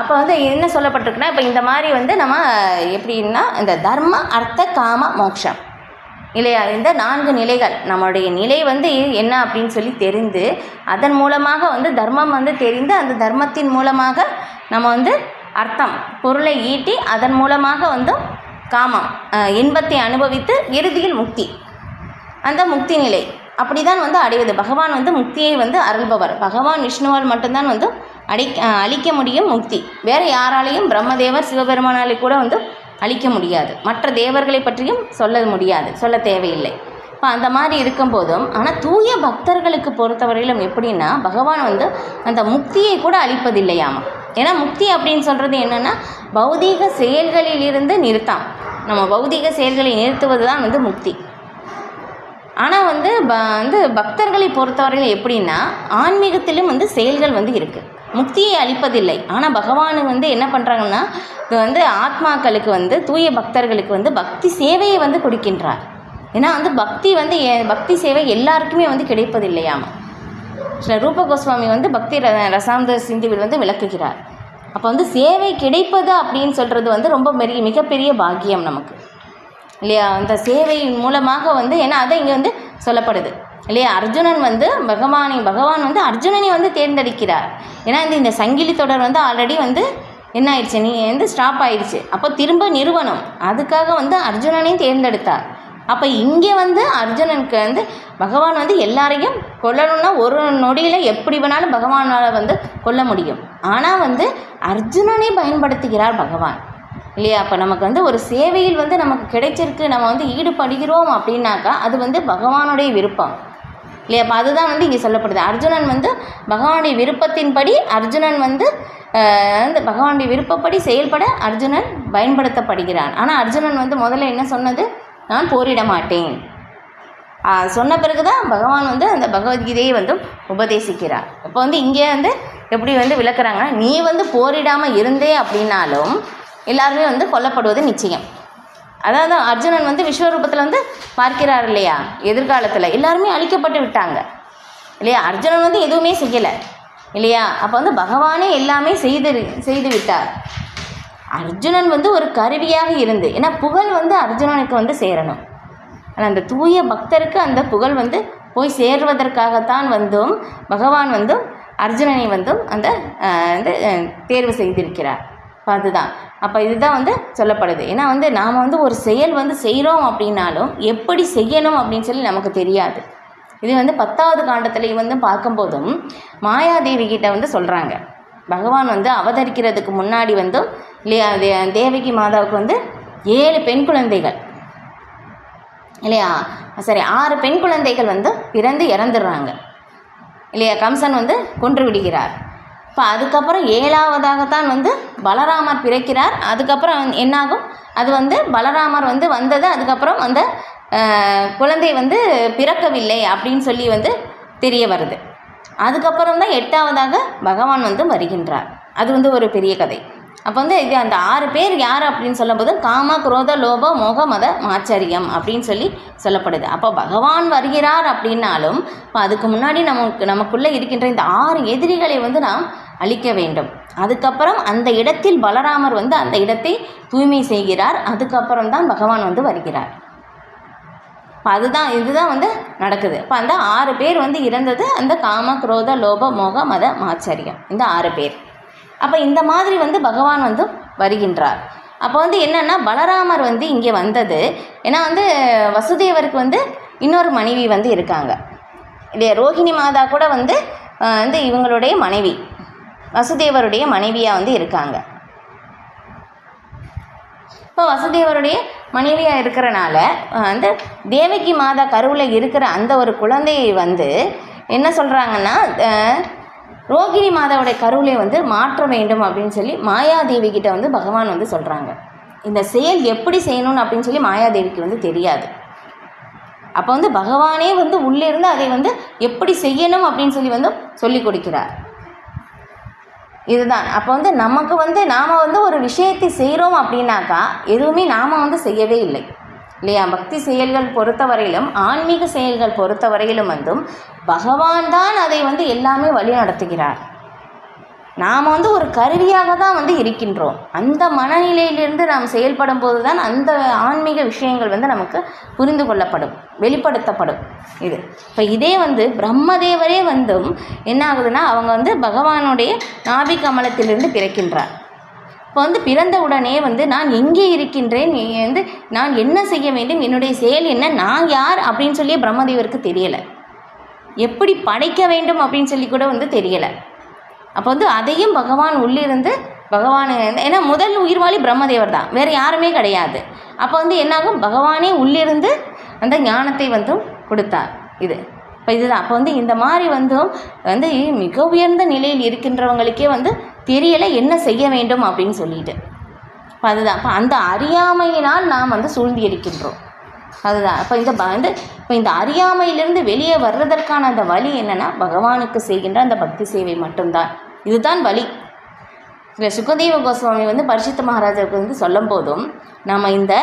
அப்போ வந்து என்ன சொல்லப்பட்டிருக்குன்னா, இப்போ இந்த மாதிரி வந்து நம்ம எப்படின்னா இந்த தர்ம அர்த்த காம மோட்சம் இல்லையா, இந்த 4 நிலைகள் நம்மளுடைய நிலை வந்து என்ன அப்படின்னு சொல்லி தெரிந்து அதன் மூலமாக வந்து தர்மம் வந்து தெரிந்து அந்த தர்மத்தின் மூலமாக நம்ம வந்து அர்த்தம் பொருளை ஈட்டி அதன் மூலமாக வந்து காமம் இன்பத்தை அனுபவித்து இறுதியில் முக்தி, அந்த முக்தி நிலை அப்படி தான் வந்து அடைவது. பகவான் வந்து முக்தியை வந்து அருள்பவர். பகவான் விஷ்ணுவால் மட்டும்தான் வந்து அளிக்க முடியும் முக்தி. வேறு யாராலையும் பிரம்மதேவர் சிவபெருமானாலே கூட வந்து அழிக்க முடியாது, மற்ற தேவர்களை பற்றியும் சொல்ல முடியாது, சொல்ல தேவையில்லை. இப்போ அந்த மாதிரி இருக்கும்போதும் ஆனால் தூய பக்தர்களுக்கு பொறுத்தவரையிலும் எப்படின்னா பகவான் வந்து அந்த முக்தியை கூட அளிப்பதில்லையாமா. ஏன்னா முக்தி அப்படின்னு சொல்கிறது என்னென்னா பௌதீக செயல்களிலிருந்து நிறுத்தம். நம்ம பௌதீக செயல்களை நிறுத்துவது தான் வந்து முக்தி. ஆனால் வந்து பக்தர்களை பொறுத்தவரையில் எப்படின்னா ஆன்மீகத்திலும் வந்து செயல்கள் வந்து இருக்குது, முக்தியை அளிப்பதில்லை. ஆனால் பகவான் வந்து என்ன பண்ணுறாங்கன்னா இது வந்து ஆத்மாக்களுக்கு வந்து தூய பக்தர்களுக்கு வந்து பக்தி சேவையை வந்து கொடுக்கின்றார். ஏன்னா வந்து பக்தி சேவை எல்லாருக்குமே வந்து கிடைப்பதில்லையாமா. ஸ்ரீ ரூப கோஸ்வாமி வந்து பக்தி ரசாம்த சிந்துவில் வந்து விளக்குகிறார். அப்போ வந்து சேவை கிடைப்பது அப்படின்னு சொல்கிறது வந்து ரொம்ப மிகப்பெரிய பாக்கியம் நமக்கு இல்லையா. அந்த சேவையின் மூலமாக வந்து ஏன்னா அதை இங்கே வந்து சொல்லப்படுது இல்லையா. அர்ஜுனன் வந்து பகவான் வந்து அர்ஜுனனை வந்து தேர்ந்தெடுக்கிறார். ஏன்னா இந்த சங்கிலி தொடர் வந்து ஆல்ரெடி வந்து என்ன ஆயிடுச்சு, நீ வந்து ஸ்டாப் ஆயிடுச்சு. அப்போ திரும்ப நிறுவனம், அதுக்காக வந்து அர்ஜுனனையும் தேர்ந்தெடுத்தார். அப்போ இங்கே வந்து அர்ஜுனனுக்கு வந்து பகவான் வந்து எல்லாரையும் கொல்லணும்னா ஒரு நொடியில் எப்படி வேணாலும் பகவானால் வந்து கொல்ல முடியும். ஆனால் வந்து அர்ஜுனனை பயன்படுத்துகிறார் பகவான் இல்லையா. அப்போ நமக்கு வந்து ஒரு சேவையில் வந்து நமக்கு கிடைச்சிருக்கு, நம்ம வந்து ஈடுபடுகிறோம் அப்படின்னாக்கா அது வந்து பகவானுடைய விருப்பம் இல்லையா. அப்போ அதுதான் வந்து இங்கே சொல்லப்படுது. அர்ஜுனன் வந்து பகவானுடைய விருப்பத்தின்படி அர்ஜுனன் வந்து பகவானுடைய விருப்பப்படி செயல்பட அர்ஜுனன் பயன்படுத்தப்படுகிறான். ஆனால் அர்ஜுனன் வந்து முதல்ல என்ன சொன்னது, நான் போரிட மாட்டேன் சொன்ன பிறகு தான் பகவான் வந்து அந்த பகவத்கீதையை வந்து உபதேசிக்கிறார். இப்போ வந்து இங்கே வந்து எப்படி வந்து விளக்குறாங்கன்னா நீ வந்து போரிடாமல் இருந்தே அப்படின்னாலும் எல்லாருமே வந்து கொல்லப்படுவது நிச்சயம். அதாவது அர்ஜுனன் வந்து விஸ்வரூபத்தில் வந்து பார்க்கிறார் இல்லையா, எதிர்காலத்தில் எல்லாருமே அழிக்கப்பட்டு விட்டாங்க இல்லையா. அர்ஜுனன் வந்து எதுவுமே செய்யலை இல்லையா. அப்போ வந்து பகவானே எல்லாமே செய்து விட்டார். அர்ஜுனன் வந்து ஒரு கருவியாக இருந்து, ஏன்னா புகழ் வந்து அர்ஜுனனுக்கு வந்து சேரணும். ஆனால் அந்த தூய பக்தருக்கு அந்த புகழ் வந்து போய் சேர்வதற்காகத்தான் வந்தும் பகவான் வந்தும் அர்ஜுனனை வந்தும் அந்த தேர்வு செய்திருக்கிறார். அதுதான் அப்போ இதுதான் வந்து சொல்லப்படுது. ஏன்னா வந்து நாம் வந்து ஒரு செயல் வந்து செய்கிறோம் அப்படின்னாலும் எப்படி செய்யணும் அப்படின்னு சொல்லி நமக்கு தெரியாது. இது வந்து 10வது காண்டத்தில் வந்து பார்க்கும்போதும் மாயாதேவி கிட்ட வந்து சொல்கிறாங்க, பகவான் வந்து அவதரிக்கிறதுக்கு முன்னாடி வந்து இல்லையா தேவகி மாதாவுக்கு வந்து 7 பெண் குழந்தைகள் இல்லையா, சரி 6 பெண் குழந்தைகள் வந்து பிறந்து இறந்துடுறாங்க இல்லையா. கம்சன் வந்து கொன்று விடுகிறார். இப்போ அதுக்கப்புறம் 7ஆவதாகத்தான் வந்து பலராமர் பிறக்கிறார். அதுக்கப்புறம் என்னாகும், அது வந்து பலராமர் வந்து வந்தது, அதுக்கப்புறம் அந்த குழந்தை வந்து பிறக்கவில்லை அப்படின்னு சொல்லி வந்து தெரிய வருது. அதுக்கப்புறம் தான் 8ஆவதாக பகவான் வந்து வருகின்றார். அது வந்து ஒரு பெரிய கதை. அப்போ வந்து இது அந்த 6 பேர் யார் அப்படின்னு சொல்லும்போது காம குரோத லோப மோக மத மாச்சரியம் அப்படின்னு சொல்லி சொல்லப்படுது. அப்போ பகவான் வருகிறார் அப்படின்னாலும் இப்போ அதுக்கு முன்னாடி நமக்குள்ளே இருக்கின்ற இந்த 6 எதிரிகளை வந்து நாம் அழிக்க வேண்டும். அதுக்கப்புறம் அந்த இடத்தில் பலராமர் வந்து அந்த இடத்தை தூய்மை செய்கிறார். அதுக்கப்புறம் தான் பகவான் வந்து வருகிறார். இப்போ இதுதான் வந்து நடக்குது. இப்போ அந்த 6 பேர் வந்து இறந்தது அந்த காம குரோத லோப மோக மத மாச்சரியம், இந்த 6 பேர். அப்போ இந்த மாதிரி வந்து பகவான் வந்து வருகின்றார். அப்போ வந்து என்னென்னா பலராமர் வந்து இங்கே வந்தது ஏன்னா வந்து வசுதேவருக்கு வந்து இன்னொரு மனைவி வந்து இருக்காங்க இல்லையா. ரோஹிணி மாதா கூட வந்து இவங்களுடைய மனைவி, வசுதேவருடைய மனைவியாக வந்து இருக்காங்க. இப்போ வசுதேவருடைய மனைவியாக இருக்கிறனால வந்து தேவகி மாதா கருவில் இருக்கிற அந்த ஒரு குழந்தையை வந்து என்ன சொல்கிறாங்கன்னா ரோகிணி மாதாவுடைய கருவிலை வந்து மாற்ற வேண்டும் அப்படின்னு சொல்லி மாயாதேவி கிட்ட வந்து பகவான் வந்து சொல்கிறாங்க. இந்த செயல் எப்படி செய்யணும்னு அப்படின்னு சொல்லி மாயாதேவிக்கு வந்து தெரியாது. அப்போ வந்து பகவானே வந்து உள்ளிருந்து அதை வந்து எப்படி செய்யணும் அப்படின்னு சொல்லி வந்து சொல்லி கொடுக்கிறார். இதுதான் அப்போ வந்து நமக்கு வந்து நாம் வந்து ஒரு விஷயத்தை செய்கிறோம் அப்படின்னாக்கா எதுவுமே நாம் வந்து செய்யவே இல்லை இல்லையா. பக்தி செயல்கள் பொறுத்தவரையிலும் ஆன்மீக செயல்கள் பொறுத்தவரையிலும் வந்தும் பகவான் தான் அதை வந்து எல்லாமே வழி நடத்துகிறார். நாம் வந்து ஒரு கருவியாக தான் வந்து இருக்கின்றோம். அந்த மனநிலையிலிருந்து நாம் செயல்படும் போது தான் அந்த ஆன்மீக விஷயங்கள் வந்து நமக்கு புரிந்து கொள்ளப்படும், வெளிப்படுத்தப்படும். இது இப்போ இதே வந்து பிரம்மதேவரே வந்தும் என்ன ஆகுதுன்னா அவங்க வந்து பகவானுடைய நாபி கமலத்திலிருந்து பிறக்கின்றார். இப்போ வந்து பிறந்த உடனே வந்து நான் எங்கே இருக்கின்றேன், வந்து நான் என்ன செய்ய வேண்டும், என்னுடைய செயல் என்ன, நான் யார் அப்படின்னு சொல்லியே பிரம்மதேவருக்கு தெரியலை. எப்படி படைக்க வேண்டும் அப்படின்னு சொல்லி கூட வந்து தெரியலை. அப்போ வந்து அதையும் பகவான் உள்ளிருந்து பகவான் ஏன்னா முதல் உயிர்வாளி பிரம்மதேவர் தான், வேறு யாருமே கிடையாது. அப்போ வந்து என்னாகும், பகவானே உள்ளிருந்து அந்த ஞானத்தை வந்து கொடுத்தார். இது இப்போ இதுதான். அப்போ வந்து இந்த மாதிரி வந்து மிக உயர்ந்த நிலையில் இருக்கின்றவங்களுக்கே வந்து தெரியலை என்ன செய்ய வேண்டும் அப்படின்னு சொல்லிட்டு. இப்போ அதுதான். இப்போ அந்த அறியாமையினால் நாம் வந்து சூழ்ந்து இருக்கின்றோம். அதுதான். அப்போ இந்த அறியாமையிலிருந்து வெளியே வர்றதற்கான அந்த வழி என்னென்னா, பகவானுக்கு செய்கின்ற அந்த பக்தி சேவை மட்டும்தான். இதுதான் வழி. இல்லை, சுகதேவ கோஸ்வாமி வந்து பரிசுத்த மகாராஜாவுக்கு வந்து சொல்லும் போதும், நம்ம இந்த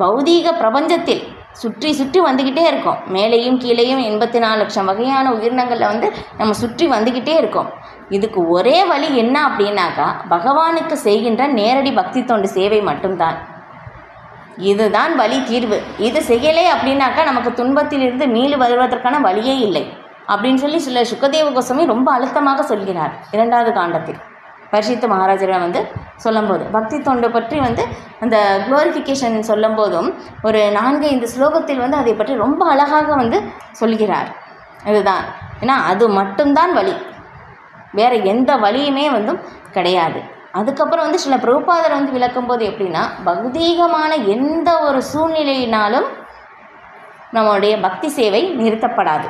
பௌதீக பிரபஞ்சத்தில் சுற்றி சுற்றி வந்துக்கிட்டே இருக்கோம். மேலேயும் கீழேயும் 84 லட்சம் வகையான உயிரினங்களில் வந்து நம்ம சுற்றி வந்துக்கிட்டே இருக்கோம். இதுக்கு ஒரே வழி என்ன அப்படின்னாக்கா, பகவானுக்கு செய்கின்ற நேரடி பக்தி தொண்டு சேவை மட்டும்தான். இதுதான் வழி, தீர்வு. இது செய்யலை அப்படின்னாக்கா நமக்கு துன்பத்திலிருந்து மீளு வருவதற்கான வழியே இல்லை அப்படின்னு சொல்லி சில சுகதேவ கோஸ்வாமி ரொம்ப அழுத்தமாக சொல்கிறார் 2வது காண்டத்தில். பரிசுத்த மகாராஜரிடம் வந்து சொல்லும்போது பக்தி தொண்டு பற்றி வந்து அந்த குளோரிஃபிகேஷன் சொல்லும் போதும் ஒரு 4-5 ஸ்லோகத்தில் வந்து அதை பற்றி ரொம்ப அழகாக வந்து சொல்கிறார். இதுதான். ஏன்னா அது மட்டும்தான் வழி, வேறு எந்த வழியுமே வந்து கிடையாது. அதுக்கப்புறம் வந்து சில பிரபுபாதர் வந்து விளக்கும்போது எப்படின்னா, பௌதீகமான எந்த ஒரு சூழ்நிலையினாலும் நம்மளுடைய பக்தி சேவை நிறுத்தப்படாது.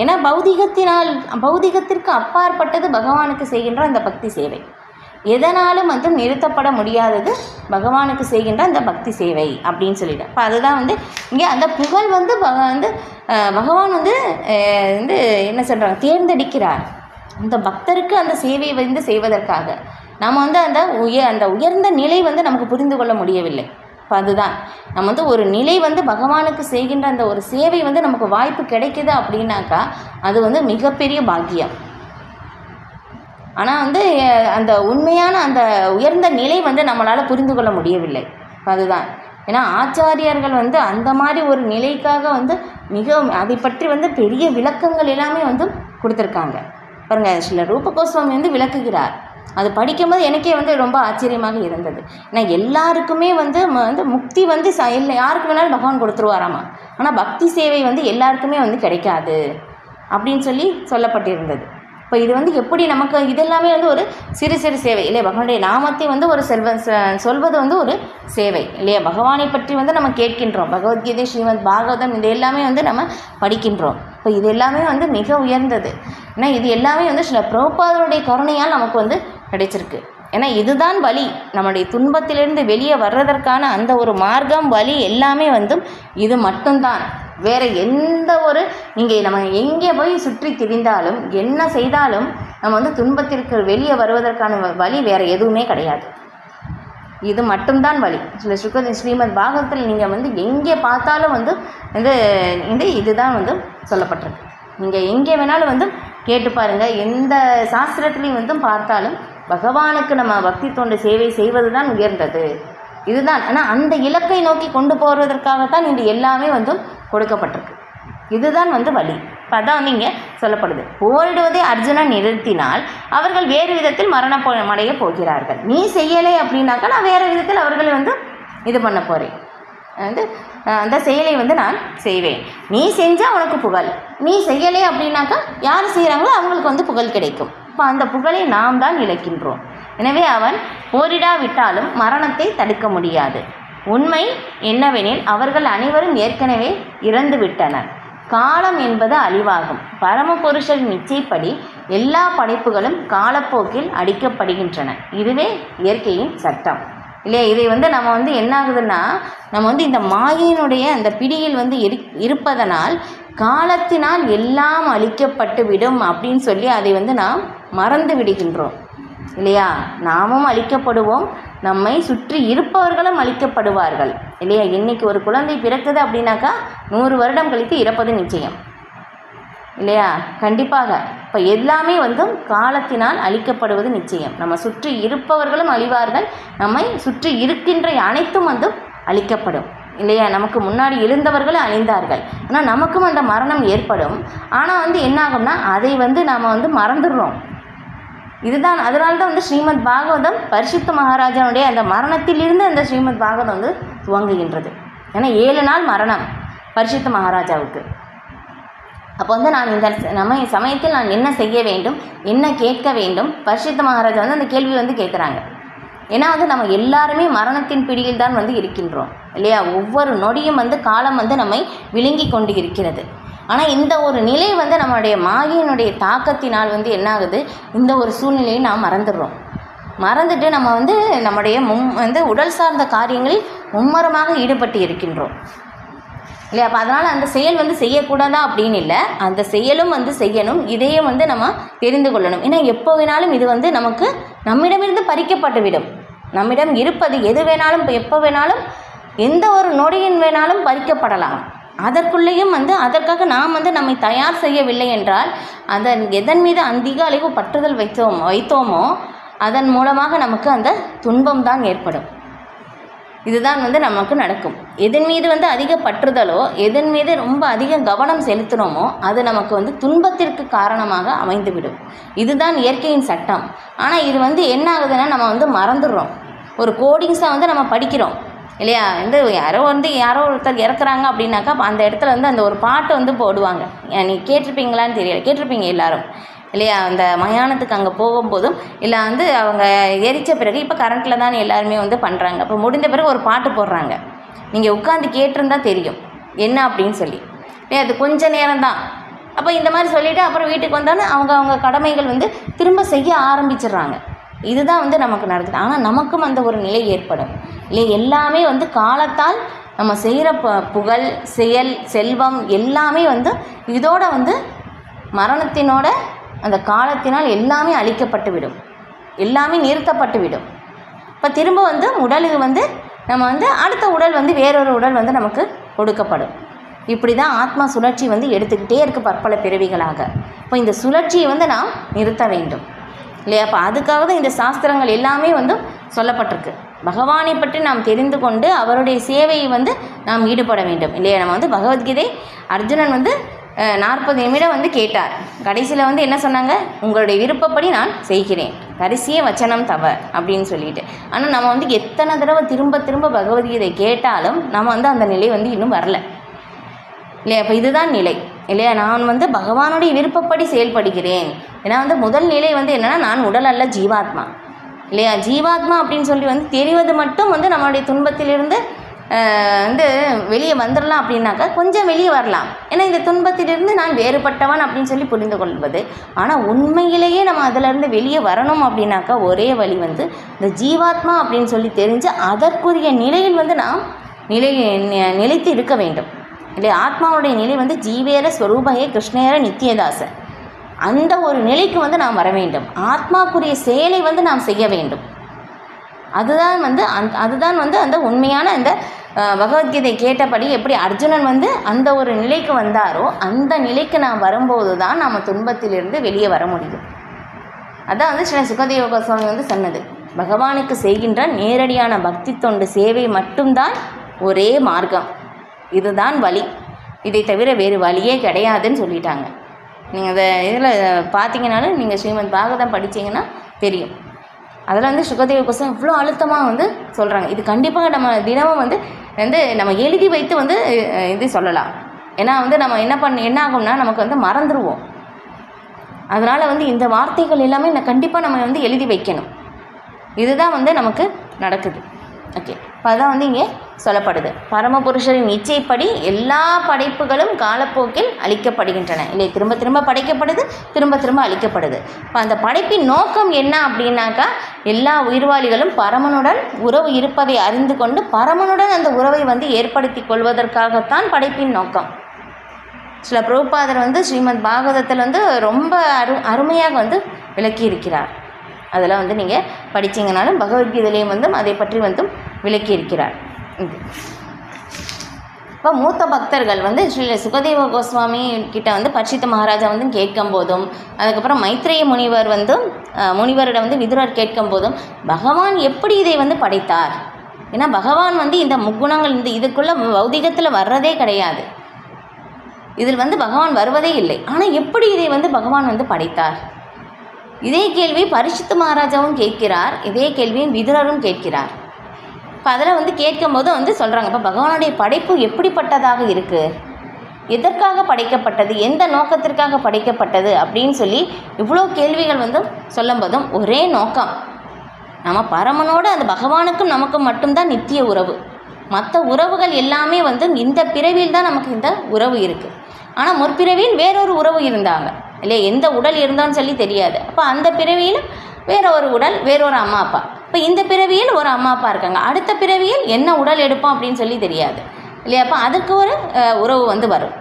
ஏன்னா பௌதிகத்திற்கு அப்பாற்பட்டது பகவானுக்கு செய்கின்ற அந்த பக்தி சேவை. எதனாலும் வந்து நிறுத்தப்பட முடியாதது பகவானுக்கு செய்கின்ற அந்த பக்தி சேவை அப்படின்னு சொல்லிட்டு. இப்போ அதுதான் வந்து இங்கே அந்த புகழ் வந்து பகவான் வந்து என்ன சொல்கிறாங்க, தேர்ந்தெடுக்கிறார் அந்த பக்தருக்கு அந்த சேவையை வந்து செய்வதற்காக. நம்ம வந்து அந்த உயர்ந்த நிலை வந்து நமக்கு புரிந்து கொள்ள முடியவில்லை. இப்போ அதுதான் நம்ம வந்து ஒரு நிலை வந்து பகவானுக்கு செய்கின்ற அந்த ஒரு சேவை வந்து நமக்கு வாய்ப்பு கிடைக்குது அப்படின்னாக்கா அது வந்து மிகப்பெரிய பாக்கியம். ஆனால் வந்து அந்த உண்மையான அந்த உயர்ந்த நிலை வந்து நம்மளால் புரிந்து கொள்ள முடியவில்லை. அதுதான். ஏன்னா ஆச்சாரியர்கள் வந்து அந்த மாதிரி ஒரு நிலைக்காக வந்து அதை பற்றி வந்து பெரிய விளக்கங்கள் எல்லாமே வந்து கொடுத்துருக்காங்க. பாருங்கள், சில ரூப கோஸ்வாமி வந்து விளக்குகிறார். அது படிக்கும்போது எனக்கே வந்து ரொம்ப ஆச்சரியமாக இருந்தது. ஏன்னா எல்லாருக்குமே வந்து முக்தி வந்து யாருக்கு வேணாலும் பகவான் கொடுத்துருவாராமா. ஆனால் பக்தி சேவை வந்து எல்லாருக்குமே வந்து கிடைக்காது அப்படின்னு சொல்லப்பட்டிருந்தது. இப்போ இது வந்து எப்படி நமக்கு இதெல்லாமே வந்து ஒரு சிறு சிறு சேவை இல்லையா? பகவானுடைய நாமத்தை வந்து ஒரு சொல்வது வந்து ஒரு சேவை இல்லையா? பகவானை பற்றி வந்து நம்ம கேட்கின்றோம். பகவத்கீதை, ஸ்ரீமத் பாகவதம் இது எல்லாமே வந்து நம்ம படிக்கின்றோம். இப்போ இது எல்லாமே வந்து மிக உயர்ந்தது. ஏன்னா இது எல்லாமே வந்து சில பிரபுபாதருடைய கருணையால் நமக்கு வந்து கிடைச்சிருக்கு. ஏன்னா இதுதான் வழி, நம்முடைய துன்பத்திலிருந்து வெளியே வர்றதற்கான அந்த ஒரு மார்க்கம், வழி எல்லாமே வந்து இது மட்டும்தான். வேறு எந்த ஒரு நம்ம எங்கே போய் சுற்றி திரிந்தாலும் என்ன செய்தாலும் நம்ம வந்து துன்பத்திற்கு வெளியே வருவதற்கான வழி வேறு எதுவுமே கிடையாது. இது மட்டும்தான் வழி. ஸ்ரீமத் பாகவத்தில் நீங்கள் வந்து எங்கே பார்த்தாலும் வந்து இதுதான் வந்து சொல்லப்பட்டிருக்கு. நீங்கள் எங்கே வேணாலும் வந்து கேட்டு பாருங்கள், எந்த சாஸ்திரத்துலேயும் வந்து பார்த்தாலும் பகவானுக்கு நம்ம பக்தி தொண்டு சேவை செய்வது தான் உயர்ந்தது. இதுதான். ஆனால் அந்த இலக்கை நோக்கி கொண்டு போவதற்காகத்தான் இது எல்லாமே வந்து கொடுக்கப்பட்டிருக்கு. இதுதான் வந்து வழி. இப்போ அதான் வந்து இங்கே சொல்லப்படுது. போரிடுவதை அர்ஜுனன் நிறுத்தினால் அவர்கள் வேறு விதத்தில் மரணமடைய போகிறார்கள். நீ செய்யலை அப்படின்னாக்கா நான் வேறு விதத்தில் அவர்களை வந்து இது பண்ண போகிறேன், அந்த செயலை வந்து நான் செய்வேன். நீ செஞ்சால் உனக்கு புகழ், நீ செய்யலை அப்படின்னாக்கா யார் செய்கிறாங்களோ அவங்களுக்கு வந்து புகழ் கிடைக்கும். இப்போ அந்த புகழை நாம் தான் இழக்கின்றோம். எனவே அவன் போரிடாவிட்டாலும் மரணத்தை தடுக்க முடியாது. உண்மை என்னவெனில் அவர்கள் அனைவரும் ஏற்கனவே இறந்து விட்டனர். காலம் என்பது அழிவாகும். பரமபுருஷரின் நிச்சயப்படி எல்லா படைப்புகளும் காலப்போக்கில் அடிக்கப்படுகின்றன. இதுவே இயற்கையின் சட்டம் இல்லையா? இதை வந்து நம்ம வந்து என்ன ஆகுதுன்னா, நம்ம வந்து இந்த மாயினுடைய அந்த பிடியில் வந்து இருப்பதனால் காலத்தினால் எல்லாம் அழிக்கப்பட்டு விடும் அப்படின்னு சொல்லி அதை வந்து நாம் மறந்து விடுகின்றோம் இல்லையா? நாமும் அழிக்கப்படுவோம், நம்மை சுற்றி இருப்பவர்களும் அழிக்கப்படுவார்கள் இல்லையா? இன்றைக்கி ஒரு குழந்தை பிறக்குது அப்படின்னாக்கா 100 வருடம் கழித்து இறப்பது நிச்சயம் இல்லையா? கண்டிப்பாக. இப்போ எல்லாமே வந்து காலத்தினால் அழிக்கப்படுவது நிச்சயம். நம்ம சுற்றி இருப்பவர்களும் அழிவார்கள், நம்மை சுற்றி இருக்கின்ற அனைத்தும் வந்து அழிக்கப்படும் இல்லையா? நமக்கு முன்னாடி இருந்தவர்களும் அழிந்தார்கள், ஆனால் நமக்கும் அந்த மரணம் ஏற்படும். ஆனால் வந்து என்ன ஆகும்னா அதை வந்து நாம் வந்து மறந்துடுறோம். இதுதான். அதனால தான் வந்து ஸ்ரீமத் பாகவதம் பரிசுத்த மகாராஜனுடைய அந்த மரணத்திலிருந்து அந்த ஸ்ரீமத் பாகவதம் வந்து துவங்குகின்றது. ஏன்னா 7 நாள் மரணம் பரிசுத்த மகாராஜாவுக்கு. அப்போ வந்து நான் இந்த சமயத்தில் நான் என்ன செய்ய வேண்டும், என்ன கேட்க வேண்டும்? பரீட்சித் மகாராஜா வந்து அந்த கேள்வி வந்து கேட்குறாங்க. ஏன்னா வந்து நம்ம எல்லாருமே மரணத்தின் பிடியில் தான் வந்து இருக்கின்றோம் இல்லையா? ஒவ்வொரு நொடியும் வந்து காலம் வந்து நம்மை விழுங்கி கொண்டு இருக்கிறது. ஆனால் இந்த ஒரு நிலை வந்து நம்மளுடைய மாயையினுடைய தாக்கத்தினால் வந்து என்ன ஆகுது, இந்த ஒரு சூழ்நிலையை நாம் மறந்துட்டு நம்ம வந்து நம்முடைய உடல் சார்ந்த காரியங்களில் மும்மரமாக ஈடுபட்டு இருக்கின்றோம் இல்லையா? அப்போ அதனால் அந்த செயல் வந்து செய்யக்கூடாதா அப்படின்னு இல்லை, அந்த செயலும் வந்து செய்யணும். இதையும் வந்து நம்ம தெரிந்து கொள்ளணும். ஏன்னா எப்போ வேணாலும் இது வந்து நமக்கு நம்மிடமிருந்து பறிக்கப்பட்டு விடும். நம்மிடம் இருப்பது எது வேணாலும் எப்போ வேணாலும் எந்த ஒரு நொடியின் வேணாலும் பறிக்கப்படலாம். அதற்குள்ளேயும் வந்து அதற்காக நாம் வந்து நம்மை தயார் செய்யவில்லை என்றால் எதன் மீது அதிக அளவு பற்றுதல் வைத்தோமோ அதன் மூலமாக நமக்கு அந்த துன்பம் தான் ஏற்படும். இதுதான் வந்து நமக்கு நடக்கும். எதன் மீது வந்து அதிக பற்றுதலோ எதன் மீது ரொம்ப அதிக கவனம் செலுத்தினோமோ அது நமக்கு வந்து துன்பத்திற்கு காரணமாக அமைந்துவிடும். இதுதான் இயற்கையின் சட்டம். ஆனால் இது வந்து என்ன ஆகுதுன்னா நம்ம வந்து மறந்துடுறோம். ஒரு கோடிங்ஸாக வந்து நம்ம படிக்கிறோம் இல்லையா? யாரோ ஒருத்தர் இறக்குறாங்க அப்படின்னாக்கா அந்த இடத்துல வந்து அந்த ஒரு பாட்டு வந்து போடுவாங்க. நீ கேட்டிருப்பீங்களான்னு தெரியல, கேட்டிருப்பீங்க எல்லாரும் இல்லையா? அந்த மயானத்துக்கு அங்கே போகும்போதும் இல்லை வந்து அவங்க எரித்த பிறகு இப்போ கரண்ட்டில் தான் எல்லாருமே வந்து பண்ணுறாங்க. அப்போ முடிந்த பிறகு ஒரு பாட்டு போடுறாங்க. நீங்கள் உட்காந்து கேட்டிருந்தா தெரியும் என்ன அப்படின்னு சொல்லி. அது கொஞ்சம் நேரம்தான். அப்போ இந்த மாதிரி சொல்லிவிட்டு அப்புறம் வீட்டுக்கு வந்தோன்னே அவங்க கடமைகள் வந்து திரும்ப செய்ய ஆரம்பிச்சிடுறாங்க. இதுதான் வந்து நமக்கு நடக்குது. ஆனால் நமக்கும் அந்த ஒரு நிலை ஏற்படும் இல்லை? எல்லாமே வந்து காலத்தால் நம்ம செய்கிற புகழ், செயல், செல்வம் எல்லாமே வந்து இதோட வந்து மரணத்தினோட அந்த காலத்தினால் எல்லாமே அழிக்கப்பட்டு விடும், எல்லாமே நிறுத்தப்பட்டு விடும். இப்போ திரும்ப வந்து உடலுக்கு வந்து நம்ம வந்து அடுத்த உடல் வந்து வேறொரு உடல் வந்து நமக்கு கொடுக்கப்படும். இப்படி தான் ஆத்மா சுழற்சி வந்து எடுத்துக்கிட்டே இருக்குது பற்பல பிறவிகளாக. இப்போ இந்த சுழற்சியை வந்து நாம் நிறுத்த வேண்டும் இல்லையா? அப்போ அதுக்காக தான் இந்த சாஸ்திரங்கள் எல்லாமே வந்து சொல்லப்பட்டிருக்கு. பகவானை பற்றி நாம் தெரிந்து கொண்டு அவருடைய சேவையை வந்து நாம் ஈடுபட வேண்டும் இல்லையா? நம்ம வந்து பகவத்கீதை அர்ஜுனன் வந்து 40 நிமிடம் வந்து கேட்டார். கடைசியில் வந்து என்ன சொன்னாங்க, உங்களுடைய விருப்பப்படி நான் செய்கிறேன், கடைசியே வச்சனம் தவ அப்படின்னு சொல்லிட்டு. ஆனால் நம்ம வந்து எத்தனை தடவை திரும்ப பகவத்கீதை கேட்டாலும் நம்ம வந்து அந்த நிலை வந்து இன்னும் வரல இல்லையா? அப்போ இதுதான் நிலை இல்லையா? நான் வந்து பகவானுடைய விருப்பப்படி செயல்படுகிறேன். ஏன்னா வந்து முதல் நிலை வந்து என்னென்னா, நான் உடல் அல்ல ஜீவாத்மா இல்லையா? ஜீவாத்மா அப்படின்னு சொல்லி வந்து தெரிவது மட்டும் வந்து நம்மளுடைய துன்பத்திலிருந்து வந்து வெளியே வந்துடலாம் அப்படின்னாக்கா கொஞ்சம் வெளியே வரலாம். ஏன்னா இந்த துன்பத்திலிருந்து நான் வேறுபட்டவன் அப்படின்னு சொல்லி புரிந்து கொள்வது. ஆனால் உண்மையிலேயே நம்ம அதிலிருந்து வெளியே வரணும் அப்படின்னாக்கா ஒரே வழி வந்து இந்த ஜீவாத்மா அப்படின்னு சொல்லி தெரிஞ்சு அதற்குரிய நிலையில் வந்து நாம் நிலைத்து இருக்க வேண்டும் இல்லையா? ஆத்மாவுடைய நிலை வந்து ஜீவேர ஸ்வரூபகே கிருஷ்ணேர நித்தியதாச, அந்த ஒரு நிலைக்கு வந்து நாம் வர வேண்டும். ஆத்மாக்குரிய செயலை வந்து நாம் செய்ய வேண்டும். அதுதான் வந்து அந்த உண்மையான அந்த பகவத்கீதை கேட்டபடி எப்படி அர்ஜுனன் வந்து அந்த ஒரு நிலைக்கு வந்தாரோ அந்த நிலைக்கு நாம் வரும்போது தான் நம்ம துன்பத்திலிருந்து வெளியே வர முடியும். அதான் வந்து ஸ்ரீ சுகதேவ கோஸ்வாமி வந்து சொன்னது, பகவானுக்கு செய்கின்ற நேரடியான பக்தி தொண்டு சேவை மட்டும்தான் ஒரே மார்க்கம், இதுதான் வழி, இதை தவிர வேறு வழியே கிடையாதுன்னு சொல்லிட்டாங்க. நீங்கள் அதை இதில் பார்த்தீங்கன்னாலும் நீங்கள் ஸ்ரீமத் பாகவதம் படித்தீங்கன்னா தெரியும். அதில் வந்து சுகதேவ கோஸ்வாமி இவ்வளோ அழுத்தமாக வந்து சொல்கிறாங்க. இது கண்டிப்பாக நம்ம தினமும் வந்து நம்ம எழுதி வைத்து வந்து இது சொல்லலாம். ஏன்னா வந்து நம்ம என்ன ஆகும்னா நமக்கு வந்து மறந்துடுவோம். அதனால் வந்து இந்த வார்த்தைகள் எல்லாமே கண்டிப்பாக நம்ம வந்து எழுதி வைக்கணும். இதுதான் வந்து நமக்கு நடக்குது. ஓகே, இப்போ அதுதான் வந்து இங்கே சொல்லப்படுது. பரமபுருஷரின் இச்சைப்படி எல்லா படைப்புகளும் காலப்போக்கில் அழிக்கப்படுகின்றன இல்லை? திரும்ப படைக்கப்படுது, திரும்ப அழிக்கப்படுது. இப்போ அந்த படைப்பின் நோக்கம் என்ன அப்படின்னாக்கா, எல்லா உயிர்வாளிகளும் பரமனுடன் உறவு இருப்பதை அறிந்து கொண்டு பரமனுடன் அந்த உறவை வந்து ஏற்படுத்தி கொள்வதற்காகத்தான் படைப்பின் நோக்கம். சில பிரபுபாதர் வந்து ஸ்ரீமத் பாகவதத்தில் வந்து ரொம்ப அருமையாக வந்து விளக்கியிருக்கிறார். அதெல்லாம் வந்து நீங்கள் படித்தீங்கனாலும் பகவத்கீதையிலையும் வந்து அதை பற்றி வந்து விளக்கியிருக்கிறார். இப்போ மூத்த பக்தர்கள் வந்து ஸ்ரீ சுகதேவ கோஸ்வாமி கிட்ட வந்து பரீட்சித் மகாராஜா வந்து கேட்கும் போதும், அதுக்கப்புறம் மைத்ரேய முனிவரிடம் வந்து விதுரர் கேட்கும் போதும் பகவான் எப்படி இதை வந்து படைத்தார்? ஏன்னா பகவான் வந்து இந்த முக்குணங்கள் இதுக்குள்ளே பௌதிகத்தில் வர்றதே கிடையாது, இதில் வந்து பகவான் வருவதே இல்லை. ஆனால் எப்படி இதை வந்து பகவான் வந்து படைத்தார்? இதே கேள்வி பரீட்சித் மகாராஜாவும் கேட்கிறார், இதே கேள்வியும் விதுரரும் கேட்கிறார். இப்போ அதில் வந்து கேட்கும்போது வந்து சொல்கிறாங்க, இப்போ பகவானுடைய படைப்பு எப்படிப்பட்டதாக இருக்குது எதற்காக படைக்கப்பட்டது, எந்த நோக்கத்திற்காக படைக்கப்பட்டது அப்படின்னு சொல்லி இவ்வளோ கேள்விகள் வந்து சொல்லும்போதும் ஒரே நோக்கம், நம்ம பரமனோடு அந்த பகவானுக்கும் நமக்கும் மட்டும்தான் நித்திய உறவு. மற்ற உறவுகள் எல்லாமே வந்து இந்த பிறவியில் தான் நமக்கு இந்த உறவு இருக்குது. ஆனால் முற்பிறவியில் வேறொரு உறவு இருந்தாங்க இல்லையா, எந்த உடல் இருந்தோன்னு சொல்லி தெரியாது. அப்போ அந்த பிறவியில் வேற ஒரு உடல், வேறொரு அம்மா அப்பா. இப்போ இந்த பிறவியில் ஒரு அம்மா அப்பா இருக்காங்க, அடுத்த பிறவியில் என்ன உடல் எடுப்போம் அப்படின்னு சொல்லி தெரியாது இல்லையா. அப்போ அதுக்கு ஒரு உறவு வந்து வரும்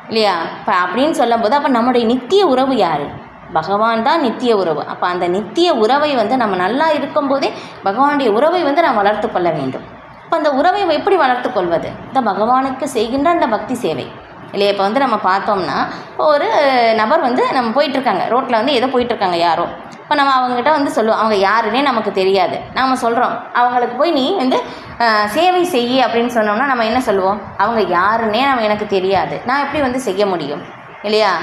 இல்லையா. இப்போ அப்படின்னு சொல்லும்போது அப்போ நம்முடைய நித்திய உறவு யார்? பகவான் தான் நித்திய உறவு. அப்போ அந்த நித்திய உறவை வந்து நம்ம நல்லா இருக்கும்போதே பகவானுடைய உறவை வந்து நாம் வளர்த்து கொள்ள வேண்டும். இப்போ அந்த உறவை எப்படி வளர்த்து கொள்வது? இந்த பகவானுக்கு செய்கின்ற அந்த பக்தி சேவை இல்லையா. இப்போ வந்து நம்ம பார்த்தோம்னா ஒரு நபர் வந்து நம்ம போயிட்டுருக்காங்க, ரோட்டில் வந்து ஏதோ போயிட்டுருக்காங்க யாரோ. இப்போ நம்ம அவங்ககிட்ட வந்து சொல்லுவோம், அவங்க யாருன்னே நமக்கு தெரியாது. நாம் சொல்கிறோம் அவங்களுக்கு போய் நீ வந்து சேவை செய்ய அப்படின்னு சொன்னோம்னா நம்ம என்ன சொல்லுவோம்? அவங்க யாருன்னே எனக்கு தெரியாது, நான் எப்படி வந்து செய்ய முடியும் இல்லையா.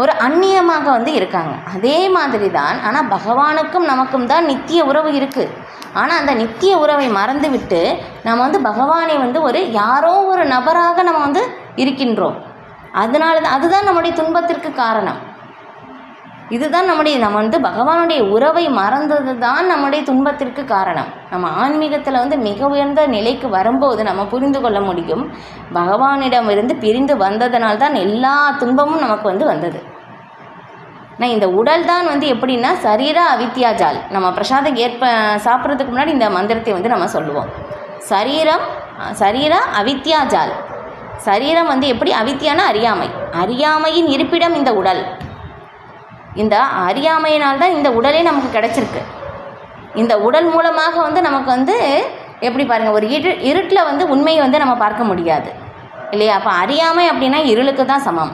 ஒரு அந்நியமாக வந்து இருக்காங்க. அதே மாதிரி தான் ஆனால் பகவானுக்கும் நமக்கும் தான் நித்திய உறவு இருக்குது. ஆனால் அந்த நித்திய உறவை மறந்து விட்டு நம்ம வந்து பகவானை வந்து ஒரு யாரோ ஒரு நபராக நம்ம வந்து இருக்கின்றோம். அதனால தான் அதுதான் நம்முடைய துன்பத்திற்கு காரணம். இதுதான் நம்ம வந்து பகவானுடைய உறவை மறந்தது தான் நம்முடைய துன்பத்திற்கு காரணம். நம்ம ஆன்மீகத்தில் வந்து மிக உயர்ந்த நிலைக்கு வரும்போது நம்ம புரிந்து கொள்ள முடியும், பகவானிடமிருந்து பிரிந்து வந்ததனால்தான் எல்லா துன்பமும் நமக்கு வந்து வந்தது. நான் இந்த உடல் தான் வந்து எப்படின்னா சரீர அவித்யாஜால். நம்ம பிரசாதம் சாப்பிட்றதுக்கு முன்னாடி இந்த மந்திரத்தை வந்து நம்ம சொல்லுவோம். சரீர அவித்யாஜால். சரீரம் வந்து எப்படி? அவித்யான அறியாமை, அறியாமையின் இருப்பிடம் இந்த உடல். இந்த அறியாமையினால்தான் இந்த உடலே நமக்கு கிடச்சிருக்கு. இந்த உடல் மூலமாக வந்து நமக்கு வந்து எப்படி பாருங்கள், ஒரு இருட்டில் வந்து உண்மையை வந்து நம்ம பார்க்க முடியாது இல்லையா. அப்போ அறியாமை அப்படின்னா இருளுக்கு தான் சமம்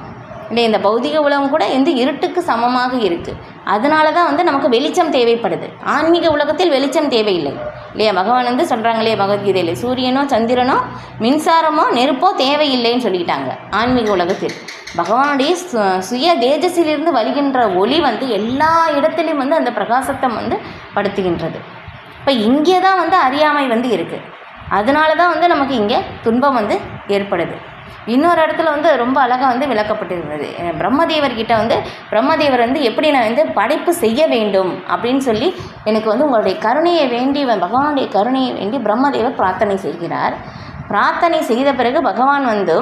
இல்லை. இந்த பௌதிக உலகம் கூட இந்த இருட்டுக்கு சமமாக இருக்குது. அதனால தான் வந்து நமக்கு வெளிச்சம் தேவைப்படுது. ஆன்மீக உலகத்தில் வெளிச்சம் தேவையில்லை இல்லையா. பகவான் வந்து சொல்கிறாங்க இல்லையா பகவத்கீதையில், சூரியனோ சந்திரனோ மின்சாரமோ நெருப்போ தேவையில்லைன்னு சொல்லிக்கிட்டாங்க. ஆன்மீக உலகத்தில் பகவானுடைய சுய தேஜஸிலிருந்து வருகின்ற ஒளி வந்து எல்லா இடத்துலையும் வந்து அந்த பிரகாசத்தை வந்து படுத்துகின்றது. இப்போ இங்கே தான் வந்து அறியாமை வந்து இருக்குது. அதனால தான் வந்து நமக்கு இங்கே துன்பம் வந்து ஏற்படுது. இன்னொரு இடத்துல வந்து ரொம்ப அழகாக வந்து விளக்கப்பட்டிருந்தது. பிரம்மதேவர்கிட்ட வந்து பிரம்மதேவர் வந்து எப்படி நான் வந்து படைப்பு செய்ய வேண்டும் அப்படின்னு சொல்லி எனக்கு வந்து உங்களுடைய கருணையை வேண்டி, பகவானுடைய கருணையை வேண்டி பிரம்மதேவர் பிரார்த்தனை செய்கிறார். பிரார்த்தனை செய்த பிறகு பகவான் வந்து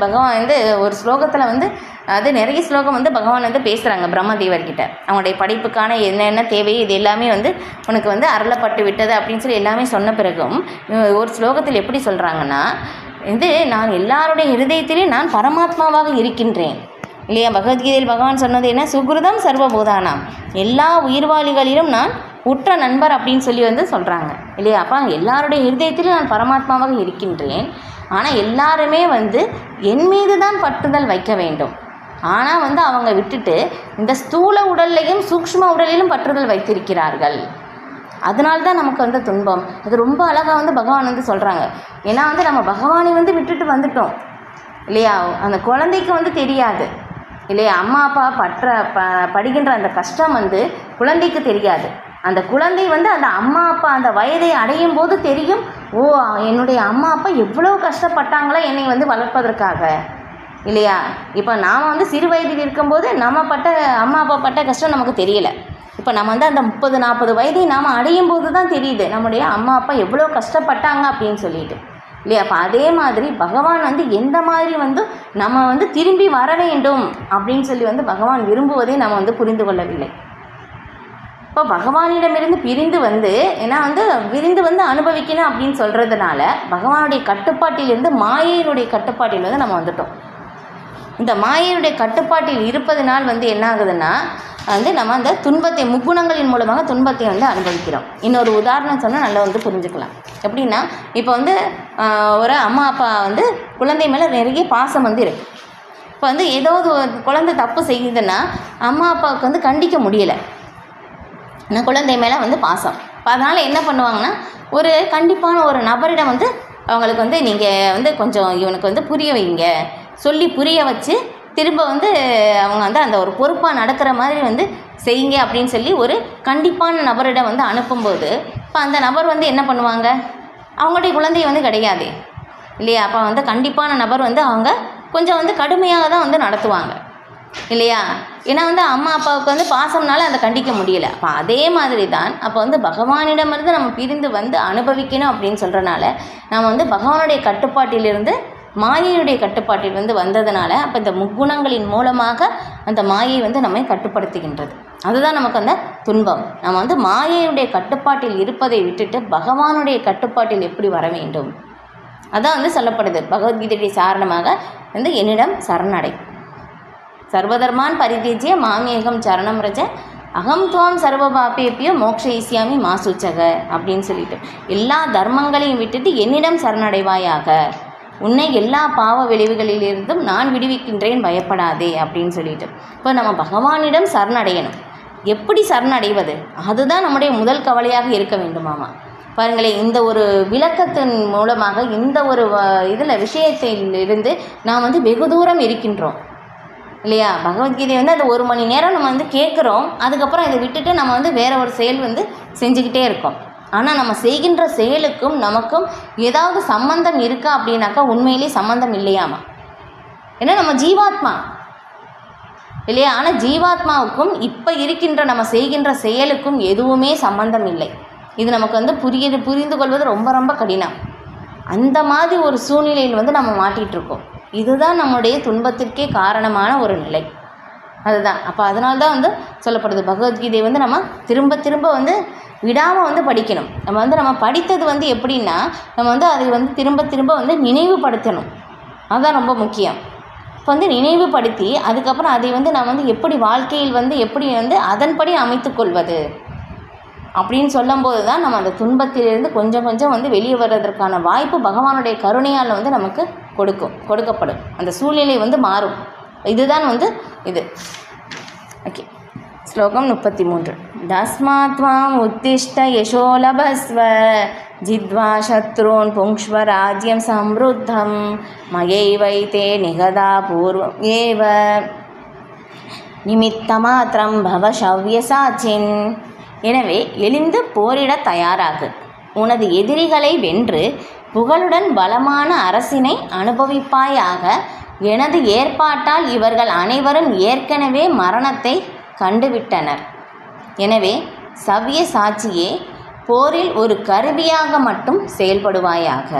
பகவான் வந்து ஒரு ஸ்லோகத்தில் வந்து அது நிறைய ஸ்லோகம் வந்து பகவான் வந்து பேசுகிறாங்க பிரம்மதேவர்கிட்ட. அவங்களுடைய படைப்புக்கான என்னென்ன தேவையோ இது எல்லாமே வந்து உனக்கு வந்து அருளப்பட்டு விட்டது அப்படின்னு சொல்லி எல்லாமே சொன்ன பிறகும் ஒரு ஸ்லோகத்தில் எப்படி சொல்கிறாங்கன்னா, நான் எல்லாருடைய ஹிருதயத்திலேயும் நான் பரமாத்மாவாக இருக்கின்றேன் இல்லையா. பகவத்கீதையில் பகவான் சொன்னது என்ன? சுகிருதம் சர்வபூதானாம். எல்லா உயிர்வாளிகளிலும் நான் உற்ற நண்பர் அப்படின்னு சொல்லி வந்து சொல்கிறாங்க இல்லையா. அப்போ எல்லாருடைய ஹிருதயத்திலும் நான் பரமாத்மாவாக இருக்கின்றேன். ஆனால் எல்லாருமே வந்து என் மீது தான் பற்றுதல் வைக்க வேண்டும். ஆனால் வந்து அவங்க விட்டுட்டு இந்த ஸ்தூல உடல்லையும் சூக்ஷ்ம உடலிலும் பற்றுதல் வைத்திருக்கிறார்கள். அதனால்தான் நமக்கு வந்து துன்பம். அது ரொம்ப அழகாக வந்து பகவான் வந்து சொல்கிறாங்க. ஏன்னா வந்து நம்ம பகவானை வந்து விட்டுட்டு வந்துட்டோம் இல்லையா. அந்த குழந்தைக்கு வந்து தெரியாது இல்லையா. அம்மா அப்பா படுகின்ற அந்த கஷ்டம் வந்து குழந்தைக்கு தெரியாது. அந்த குழந்தை வந்து அந்த அம்மா அப்பா அந்த வயதை அடையும் போது தெரியும், ஓ என்னுடைய அம்மா அப்பா எவ்வளோ கஷ்டப்பட்டாங்களோ என்னை வந்து வளர்ப்பதற்காக இல்லையா. இப்போ நாம் வந்து சிறு வயதில் இருக்கும்போது அம்மா அப்பா பட்ட கஷ்டம் நமக்கு தெரியலை. இப்போ நம்ம வந்து அந்த 30-40 வயதை நாம் அடையும் போது தான் தெரியுது நம்முடைய அம்மா அப்பா எவ்வளோ கஷ்டப்பட்டாங்க அப்படின்னு சொல்லிட்டு இல்லையா. அப்போ அதே மாதிரி பகவான் வந்து எந்த மாதிரி வந்து நம்ம வந்து திரும்பி வர வேண்டும் அப்படின்னு சொல்லி வந்து பகவான் விரும்புவதை நம்ம வந்து புரிந்து கொள்ளவில்லை. இப்போ பகவானிடமிருந்து பிரிந்து வந்து ஏன்னா வந்து விரிந்து வந்து அனுபவிக்கணும் அப்படின்னு சொல்கிறதுனால பகவானுடைய கட்டுப்பாட்டிலிருந்து மாயையினுடைய கட்டுப்பாட்டில் வந்து நம்ம வந்துட்டோம். இந்த மாயையுடைய கட்டுப்பாட்டில் இருப்பதனால் வந்து என்ன ஆகுதுன்னா வந்து நம்ம அந்த துன்பத்தை முக்குணங்களின் மூலமாக துன்பத்தை வந்து அனுபவிக்கிறோம். இன்னொரு உதாரணம் சொன்னால் நல்லா வந்து புரிஞ்சுக்கலாம். எப்படின்னா இப்போ வந்து ஒரு அம்மா அப்பா வந்து குழந்தை மேலே நிறைய பாசம் வந்து இருக்குது. இப்போ வந்து ஏதாவது குழந்தை தப்பு செய்யுதுன்னா அம்மா அப்பாவுக்கு வந்து கண்டிக்க முடியலை. ஆனால் குழந்தை மேலே வந்து பாசம். இப்போ அதனால் என்ன பண்ணுவாங்கன்னா ஒரு கண்டிப்பான ஒரு நபரிடம் வந்து அவங்களுக்கு வந்து நீங்கள் வந்து கொஞ்சம் இவனுக்கு வந்து புரிய வைங்க, சொல்லி புரிய வச்சு திரும்ப வந்து அவங்க வந்து அந்த ஒரு பொறுப்பாக நடக்கிற மாதிரி வந்து செய்யுங்க அப்படின்னு சொல்லி ஒரு கண்டிப்பான நபரிடம் வந்து அனுப்பும்போது இப்போ அந்த நபர் வந்து என்ன பண்ணுவாங்க? அவங்களுடைய குழந்தை வந்து கிடையாது இல்லையா. அப்போ வந்து கண்டிப்பான நபர் வந்து அவங்க கொஞ்சம் வந்து கடுமையாக தான் வந்து நடத்துவாங்க இல்லையா? ஏன்னா வந்து அம்மா அப்பாவுக்கு வந்து பாசம்னால அதை கண்டிக்க முடியல. அப்போ அதே மாதிரி தான் அப்போ வந்து பகவானிடமிருந்து நம்ம பிரிந்து வந்து அனுபவிக்கணும் அப்படின்னு சொல்கிறனால நம்ம வந்து பகவானுடைய கட்டுப்பாட்டிலிருந்து மாயையுடைய கட்டுப்பாட்டில் வந்து வந்ததுனால அப்போ இந்த முக்குணங்களின் மூலமாக அந்த மாயை வந்து நம்மை கட்டுப்படுத்துகின்றது. அதுதான் நமக்கு அந்த துன்பம். நம்ம வந்து மாயையுடைய கட்டுப்பாட்டில் இருப்பதை விட்டுட்டு பகவானுடைய கட்டுப்பாட்டில் எப்படி வர வேண்டும் அதான் வந்து சொல்லப்படுது. பகவத்கீதையுடைய சாரணமாக வந்து என்னிடம் சரணடை, சர்வதர்மான் பரிதேஜ்ய மாமேகம் சரணம் ரஜ அகம் துவாம் சர்வபாபேபியோ மோக்ஷயிஸ்யாமி மாசுச்சக அப்படின்னு சொல்லிட்டு எல்லா தர்மங்களையும் விட்டுட்டு என்னிடம் சரணடைவாயாக, உன்னை எல்லா பாவ விளைவுகளிலிருந்தும் நான் விடுவிக்கின்றேன், பயப்படாதே அப்படின்னு சொல்லிட்டு. இப்போ நம்ம பகவானிடம் சரணடையணும். எப்படி சரணடைவது அதுதான் நம்முடைய முதல் கவலையாக இருக்க வேண்டுமாமா. பாருங்களேன், இந்த ஒரு விளக்கத்தின் மூலமாக இந்த ஒரு விஷயத்திலிருந்து நாம் வந்து வெகு தூரம் இருக்கின்றோம் இல்லையா? பகவத்கீதை வந்து அது 1 மணி நேரம் நம்ம வந்து கேட்குறோம், அதுக்கப்புறம் இதை விட்டுட்டு நம்ம வந்து வேற ஒரு செயல் வந்து செஞ்சுக்கிட்டே இருக்கோம். ஆனால் நம்ம செய்கின்ற செயலுக்கும் நமக்கும் ஏதாவது சம்பந்தம் இருக்கா அப்படின்னாக்கா உண்மையிலே சம்பந்தம் இல்லையாமா. ஏன்னா நம்ம ஜீவாத்மா இல்லையா? ஆனால் ஜீவாத்மாவுக்கும் இப்போ இருக்கின்ற நம்ம செய்கின்ற செயலுக்கும் எதுவுமே சம்பந்தம் இல்லை. இது நமக்கு வந்து புரிந்து கொள்வது ரொம்ப ரொம்ப கடினம். அந்த மாதிரி ஒரு சூழ்நிலையில் வந்து நம்ம மாட்டிகிட்ருக்கோம். இதுதான் நம்முடைய துன்பத்திற்கே காரணமான ஒரு நிலை. அதுதான். அப்போ அதனால்தான் வந்து சொல்லப்படுது பகவத்கீதை வந்து நம்ம திரும்ப திரும்ப வந்து விடாமல் வந்து படிக்கணும். நம்ம படித்தது வந்து எப்படின்னா நம்ம வந்து அதை வந்து திரும்ப திரும்ப வந்து நினைவுபடுத்தணும். அதுதான் ரொம்ப முக்கியம். இப்போ வந்து நினைவுபடுத்தி அதுக்கப்புறம் அதை வந்து நம்ம வந்து எப்படி வாழ்க்கையில் வந்து எப்படி வந்து அதன்படி அமைத்து கொள்வது அப்படின்னு சொல்லும்போது தான் நம்ம அந்த துன்பத்திலிருந்து கொஞ்சம் கொஞ்சம் வந்து வெளியே வர்றதற்கான வாய்ப்பு பகவானுடைய கருணையால் வந்து நமக்கு கொடுக்கப்படும். அந்த சூழ்நிலை வந்து மாறும். இதுதான் வந்து இது. ஓகே, ஸ்லோகம் 33. தஸ்மாத்வாம் உத்திஷ்ட யசோலபஸ்வ ஜித்வா சத்ரூன் புங்ஷ்வ ராஜ்யம் சம்ருத்தம் மயைவைதே நிகதா பூர்வம் ஏவ நிமித்தமாத்திரம் பவ சவ்யசாச்சின். எனவே எழுந்து போரிட தயாராகு. உனது எதிரிகளை வென்று புகழுடன் பலமான அரசினை அனுபவிப்பாயாக. எனது ஏற்பாட்டால் இவர்கள் அனைவரும் ஏற்கனவே மரணத்தை கண்டுவிட்டனர். எனவே சவ்ய சாட்சியே போரில் ஒரு கருவியாக மட்டும் செயல்படுவாயாக.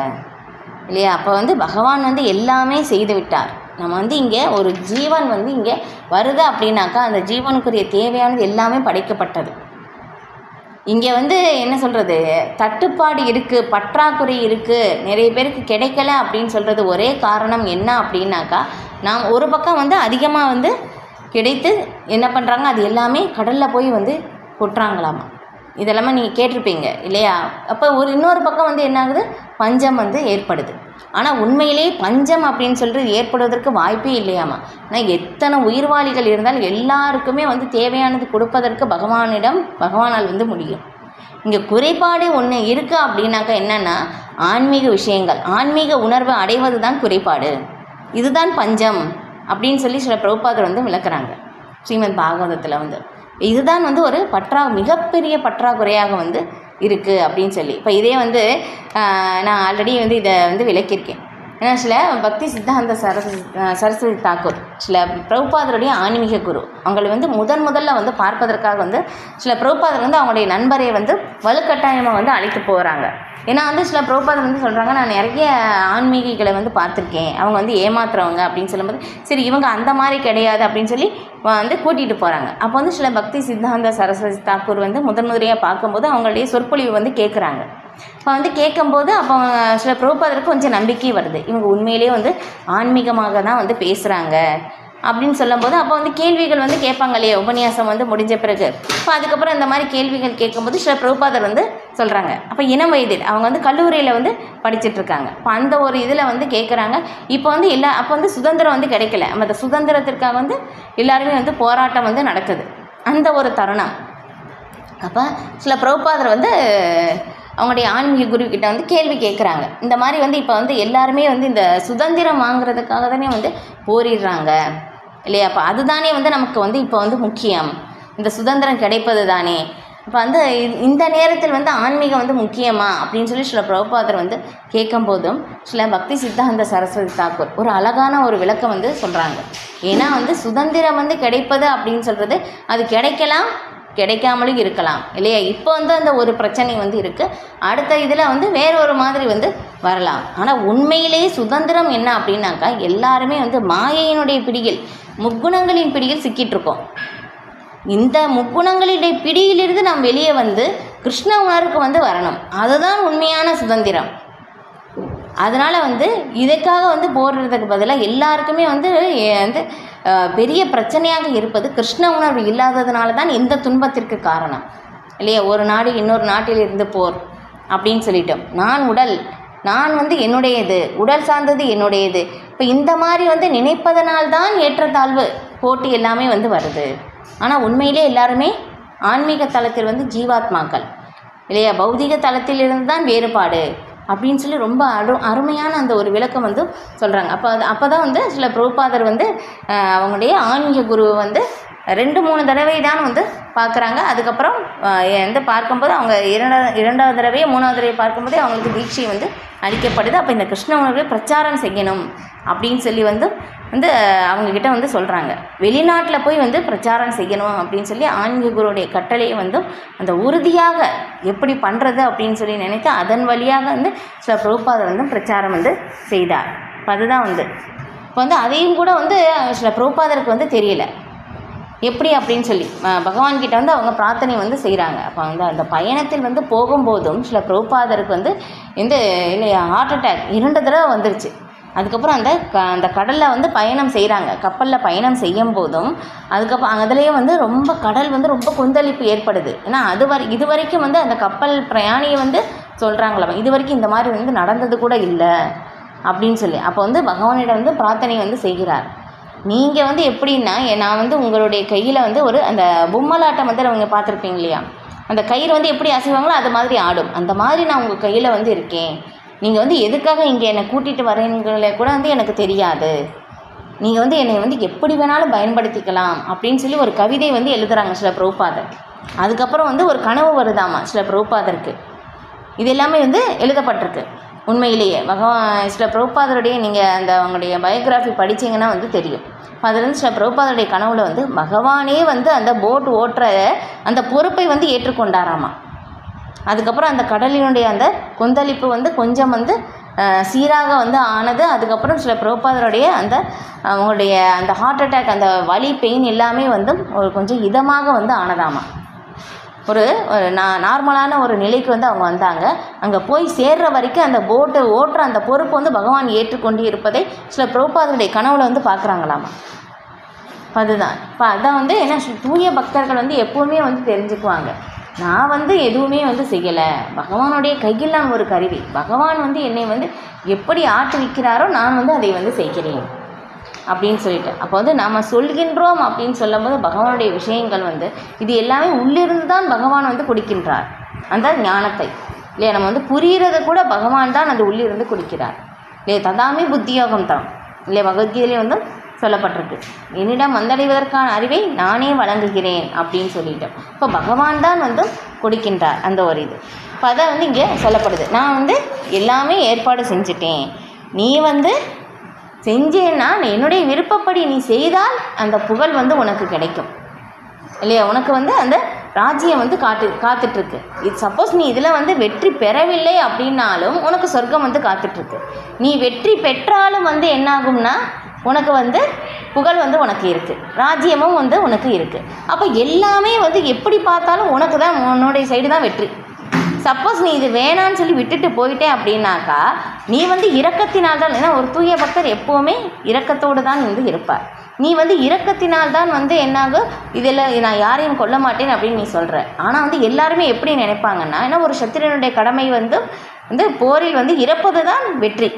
இல்லையா? அப்போ வந்து பகவான் வந்து எல்லாமே செய்து விட்டார். நம்ம வந்து இங்கே ஒரு ஜீவன் வந்து இங்கே வருது அப்படின்னாக்கா அந்த ஜீவனுக்குரிய தேவையானது எல்லாமே படைக்கப்பட்டது. இங்கே வந்து என்ன சொல்கிறது, தட்டுப்பாடு இருக்குது, பற்றாக்குறை இருக்குது, நிறைய பேருக்கு கிடைக்கல அப்படின்னு சொல்கிறது ஒரே காரணம் என்ன அப்படின்னாக்கா நாம் ஒரு பக்கம் வந்து அதிகமாக வந்து கிடைத்து என்ன பண்ணுறாங்க, அது எல்லாமே கடலில் போய் வந்து கொட்டுறாங்களாமா. இதெல்லாமே நீங்கள் கேட்டிருப்பீங்க இல்லையா? அப்போ இன்னொரு பக்கம் வந்து என்ன ஆகுது, பஞ்சம் வந்து ஏற்படுது. ஆனால் உண்மையிலேயே பஞ்சம் அப்படின்னு சொல்லிட்டு ஏற்படுவதற்கு வாய்ப்பே இல்லையாமா. ஆனால் எத்தனை உயிர்வாளிகள் இருந்தாலும் எல்லாருக்குமே வந்து தேவையானது கொடுப்பதற்கு பகவானால் வந்து முடியும். இங்கே குறைபாடு ஒன்று இருக்குது அப்படின்னாக்கா என்னென்னா ஆன்மீக விஷயங்கள், ஆன்மீக உணர்வை அடைவது தான் குறைபாடு. இதுதான் பஞ்சம் அப்படின்னு சொல்லி சில பிரபுபாதர் வந்து விளக்குறாங்க ஸ்ரீமத் பாகவதத்தில் வந்து. இதுதான் வந்து ஒரு மிகப்பெரிய பற்றாக்குறையாக வந்து இருக்குது அப்படின்னு சொல்லி. இப்போ இதே வந்து நான் ஆல்ரெடி வந்து இதை வந்து விளக்கியிருக்கேன். ஏன்னா சில பக்தி சித்தாந்த சரஸ்வதி தாக்கூர் சில பிரபுபாதருடைய ஆன்மீக குரு அவங்களை வந்து முதல்ல வந்து பார்ப்பதற்காக வந்து சில பிரபுபாதர் வந்து அவங்களுடைய நண்பரை வந்து வலுக்கட்டாயமாக வந்து அழைத்து போகிறாங்க. ஏன்னா வந்து சில பிரபுபாதர் வந்து சொல்கிறாங்க, நான் நிறைய ஆன்மீகிகளை வந்து பார்த்துருக்கேன், அவங்க வந்து ஏமாத்துறவங்க அப்படின்னு சொல்லும்போது சரி இவங்க அந்த மாதிரி கிடையாது அப்படின்னு சொல்லி வந்து கூட்டிகிட்டு போகிறாங்க. அப்போ வந்து சில பக்தி சித்தாந்த சரஸ்வதி தாக்கூர் வந்து முதன்முறையாக பார்க்கும்போது அவங்களுடைய சொற்பொழிவு வந்து கேட்குறாங்க. இப்போ வந்து கேட்கும்போது அப்போ சில பிரபுபாதருக்கு கொஞ்சம் நம்பிக்கை வருது, இவங்க உண்மையிலேயே வந்து ஆன்மீகமாக தான் வந்து பேசுகிறாங்க அப்படின்னு சொல்லும்போது அப்போ வந்து கேள்விகள் வந்து கேட்பாங்க இல்லையா உபன்யாசம் வந்து முடிஞ்ச பிறகு. இப்போ அதுக்கப்புறம் இந்த மாதிரி கேள்விகள் கேட்கும்போது சில பிரபுபாதர் வந்து சொல்கிறாங்க, அப்போ இளம் வயதில் அவங்க வந்து கல்லூரியில் வந்து படிச்சுட்ருக்காங்க. இப்போ அந்த ஒரு இதில் வந்து கேட்குறாங்க. இப்போ வந்து அப்போ வந்து சுதந்திரம் வந்து கிடைக்கல. அந்த சுதந்திரத்திற்காக வந்து எல்லாருமே வந்து போராட்டம் வந்து நடக்குது அந்த ஒரு தருணம். அப்போ சில பிரபுபாதர் வந்து அவங்களுடைய ஆன்மீக குருக்கிட்ட வந்து கேள்வி கேட்குறாங்க. இந்த மாதிரி வந்து இப்போ வந்து எல்லாருமே வந்து இந்த சுதந்திரம் வாங்குறதுக்காக தானே வந்து போரிடுறாங்க இல்லையா? அப்போ அதுதானே வந்து நமக்கு வந்து இப்போ வந்து முக்கியம், இந்த சுதந்திரம் கிடைப்பது தானே. இப்போ வந்து இந்த நேரத்தில் வந்து ஆன்மீகம் வந்து முக்கியமா அப்படின்னு சொல்லி சில பிரபுபாதர் வந்து கேட்கும்போதும் சில பக்தி சித்தாந்த சரஸ்வதி தாக்கூர் ஒரு அழகான ஒரு விளக்கம் வந்து சொல்கிறாங்க. ஏன்னா வந்து சுதந்திரம் வந்து கிடைப்பது அப்படின்னு சொல்கிறது அது கிடைக்கலாம் கிடைக்காமலும் இருக்கலாம் இல்லையா. இப்போ வந்து அந்த ஒரு பிரச்சனை வந்து இருக்குது, அடுத்த இதில் வந்து வேற ஒரு மாதிரி வந்து வரலாம். ஆனால் உண்மையிலேயே சுதந்திரம் என்ன அப்படின்னாக்கா எல்லாருமே வந்து மாயையினுடைய பிடியில் முக்குணங்களின் பிடியில் சிக்கிட்டுருக்கோம். இந்த முக்குணங்களுடைய பிடியிலிருந்து நாம் வெளியே வந்து கிருஷ்ண உணர்வுக்கு வந்து வரணும். அதுதான் உண்மையான சுதந்திரம். அதனால் வந்து இதுக்காக வந்து போடுறதுக்கு பதிலாக எல்லாருக்குமே வந்து பெரிய பிரச்சனையாக இருப்பது கிருஷ்ண உணர்வு இல்லாததுனால தான் இந்த துன்பத்திற்கு காரணம் இல்லையா. ஒரு நாடு இன்னொரு நாட்டில் இருந்து போர் அப்படின்னு சொல்லிட்டோம். நான் உடல், நான் வந்து என்னுடையது, உடல் சார்ந்தது என்னுடையது. இப்போ இந்த மாதிரி வந்து நினைப்பதனால்தான் ஏற்றத்தாழ்வு போட்டி எல்லாமே வந்து வருது. ஆனால் உண்மையிலே எல்லாருமே ஆன்மீக தளத்தில் வந்து ஜீவாத்மாக்கள் இல்லையா. பௌதிக தளத்திலிருந்து தான் வேறுபாடு அப்படின்னு சொல்லி ரொம்ப அருமையான அந்த ஒரு விளக்கம் வந்து சொல்கிறாங்க. அப்போ தான் வந்து சில பிரபுபாதர் வந்து அவங்களுடைய ஆன்மீக குருவை வந்து 2-3 தடவை தான் வந்து பார்க்குறாங்க. அதுக்கப்புறம் வந்து பார்க்கும்போது அவங்க இரண்டாவது தடவையோ 3வது தடவை பார்க்கும்போதே அவங்களுக்கு தீட்சை வந்து அளிக்கப்படுது. அப்போ இந்த கிருஷ்ண உணர்வை பிரச்சாரம் செய்யணும் அப்படின்னு சொல்லி வந்து அவங்கக்கிட்ட வந்து சொல்கிறாங்க. வெளிநாட்டில் போய் வந்து பிரச்சாரம் செய்யணும் அப்படின்னு சொல்லி ஆன்மீக குருவுடைய கட்டளையை வந்து அந்த உறுதியாக எப்படி பண்ணுறது அப்படின்னு சொல்லி நினைத்து அதன் வழியாக வந்து சில பிரபுபாதர் வந்து பிரச்சாரம் வந்து செய்தார். இப்போ அதுதான் வந்து இப்போ வந்து அதையும் கூட வந்து சில பிரபுபாதருக்கு வந்து தெரியல எப்படி அப்படின்னு சொல்லி பகவான்கிட்ட வந்து அவங்க பிரார்த்தனை வந்து செய்கிறாங்க. அப்போ வந்து அந்த பயணத்தில் வந்து போகும்போதும் சில பிரபுபாதருக்கு வந்து இல்லையா ஹார்ட் அட்டாக் 2 தடவை வந்துருச்சு. அதுக்கப்புறம் அந்த கடலில் வந்து பயணம் செய்கிறாங்க. கப்பலில் பயணம் செய்யும் போதும் அதுக்கப்புறம் அதுலேயே வந்து ரொம்ப கடல் வந்து ரொம்ப கொந்தளிப்பு ஏற்படுது. ஏன்னா இது வரைக்கும் வந்து அந்த கப்பல் பிரயாணியை வந்து சொல்கிறாங்களா இது வரைக்கும் இந்த மாதிரி வந்து நடந்தது கூட இல்லை அப்படின்னு சொல்லி. அப்போ வந்து பகவானிடம் வந்து பிரார்த்தனை வந்து செய்கிறார். நீங்கள் வந்து எப்படின்னா நான் வந்து உங்களுடைய கையில் வந்து ஒரு அந்த பொம்மலாட்டம் வந்து அவங்க பார்த்துருப்பீங்க இல்லையா, அந்த கயிறு வந்து எப்படி அசைவாங்களோ அது மாதிரி ஆடும். அந்த மாதிரி நான் உங்கள் கையில் வந்து இருக்கேன். நீங்கள் வந்து எதுக்காக இங்கே என்னை கூட்டிகிட்டு வரீங்களே கூட வந்து எனக்கு தெரியாது. நீங்கள் வந்து என்னை வந்து எப்படி வேணாலும் பயன்படுத்திக்கலாம் அப்படின்னு சொல்லி ஒரு கவிதை வந்து எழுதுகிறாங்க சில பிரபுபாதர். அதுக்கப்புறம் வந்து ஒரு கனவு வருதாமா சில பிரபுபாதருக்கு. இது எல்லாமே வந்து எழுதப்பட்டிருக்கு. உண்மையிலேயே சில பிரபுபாதருடைய நீங்கள் அவங்களுடைய பயோகிராஃபி படித்தீங்கன்னா வந்து தெரியும். அதுலேருந்து சில பிரபுபாதருடைய கனவுல வந்து பகவானே வந்து அந்த போட் ஓட்டுற அந்த பொறுப்பை வந்து ஏற்றுக்கொண்டாராமா. அதுக்கப்புறம் அந்த கடலினுடைய அந்த கொந்தளிப்பு வந்து கொஞ்சம் வந்து சீராக வந்து ஆனது. அதுக்கப்புறம் சில பிரபுபாதருடைய அவங்களுடைய அந்த ஹார்ட் அட்டாக் அந்த வலி பெயின் எல்லாமே வந்து ஒரு கொஞ்சம் இதமாக வந்து ஆனதாமா. ஒரு நார்மலான ஒரு நிலைக்கு வந்து அவங்க வந்தாங்க. அங்கே போய் சேர்ற வரைக்கும் அந்த போட்டை ஓட்டுற அந்த பொறுப்பு வந்து பகவான் ஏற்றுக்கொண்டு இருப்பதை சில பிரபுபாதருடைய கனவுல வந்து பார்க்குறாங்களாமா. அதுதான் இப்போ அதான் வந்து ஏன்னா தூய பக்தர்கள் வந்து எப்போவுமே வந்து தெரிஞ்சுக்குவாங்க, நான் வந்து எதுவுமே வந்து செய்யலை, பகவானுடைய கையில் நான் ஒரு கருவி, பகவான் வந்து என்னை வந்து எப்படி ஆட்டுவிக்கிறாரோ நான் வந்து அதை வந்து செய்கிறேன் அப்படின்னு சொல்லிட்டு. அப்போ வந்து நாம் சொல்கின்றோம் அப்படின்னு சொல்லும்போது பகவானுடைய விஷயங்கள் வந்து இது எல்லாமே உள்ளிருந்து தான் பகவான் வந்து கொடுக்கின்றார் அந்த ஞானத்தை இல்லையா. நம்ம வந்து புரிகிறத கூட பகவான் தான் அது உள்ளிருந்து கொடுக்கிறார் இல்லையா. ததாமி புத்தியோகம் தான் இல்லையா பகவத்கீதையிலே வந்து சொல்லப்பட்டிருக்கு. என்னிடம் வந்தடைவதற்கான அறிவை நானே வழங்குகிறேன் அப்படின்னு சொல்லிட்டோம். இப்போ பகவான் தான் வந்து கொடுக்கின்றார் அந்த ஒரு இது. இப்போ அதை வந்து இங்கே சொல்லப்படுது, நான் வந்து எல்லாமே ஏற்பாடு செஞ்சுட்டேன், நீ வந்து செஞ்சேன்னா என்னுடைய விருப்பப்படி நீ செய்தால் அந்த புகழ் வந்து உனக்கு கிடைக்கும் இல்லையா. உனக்கு வந்து அந்த ராஜ்யம் வந்து காத்துட்ருக்கு. இது சப்போஸ் நீ இதில் வந்து வெற்றி பெறவில்லை அப்படின்னாலும் உனக்கு சொர்க்கம் வந்து காத்துட்ருக்கு. நீ வெற்றி பெற்றாலும் வந்து என்னாகும்னா உனக்கு வந்து புகழ் வந்து உனக்கு இருக்குது, ராஜ்யமும் வந்து உனக்கு இருக்குது. அப்போ எல்லாமே வந்து எப்படி பார்த்தாலும் உனக்கு தான், உன்னுடைய சைடு தான் வெற்றி. சப்போஸ் நீ இது வேணான்னு சொல்லி விட்டுட்டு போயிட்டே அப்படின்னாக்கா நீ வந்து இரக்கத்தினால்தான், ஏன்னா ஒரு தூய பக்தர் எப்போவுமே இரக்கத்தோடு தான் வந்து இருப்பார். நீ வந்து இரக்கத்தினால்தான் வந்து என்னாகும், இதில் நான் யாரையும் கொல்ல மாட்டேன் அப்படின்னு நீ சொல்கிற. ஆனால் வந்து எல்லாருமே எப்படி நினைப்பாங்கன்னா, ஏன்னா ஒரு சத்திரியனுடைய கடமை வந்து போரில் வந்து இறப்பது தான் வெற்றி,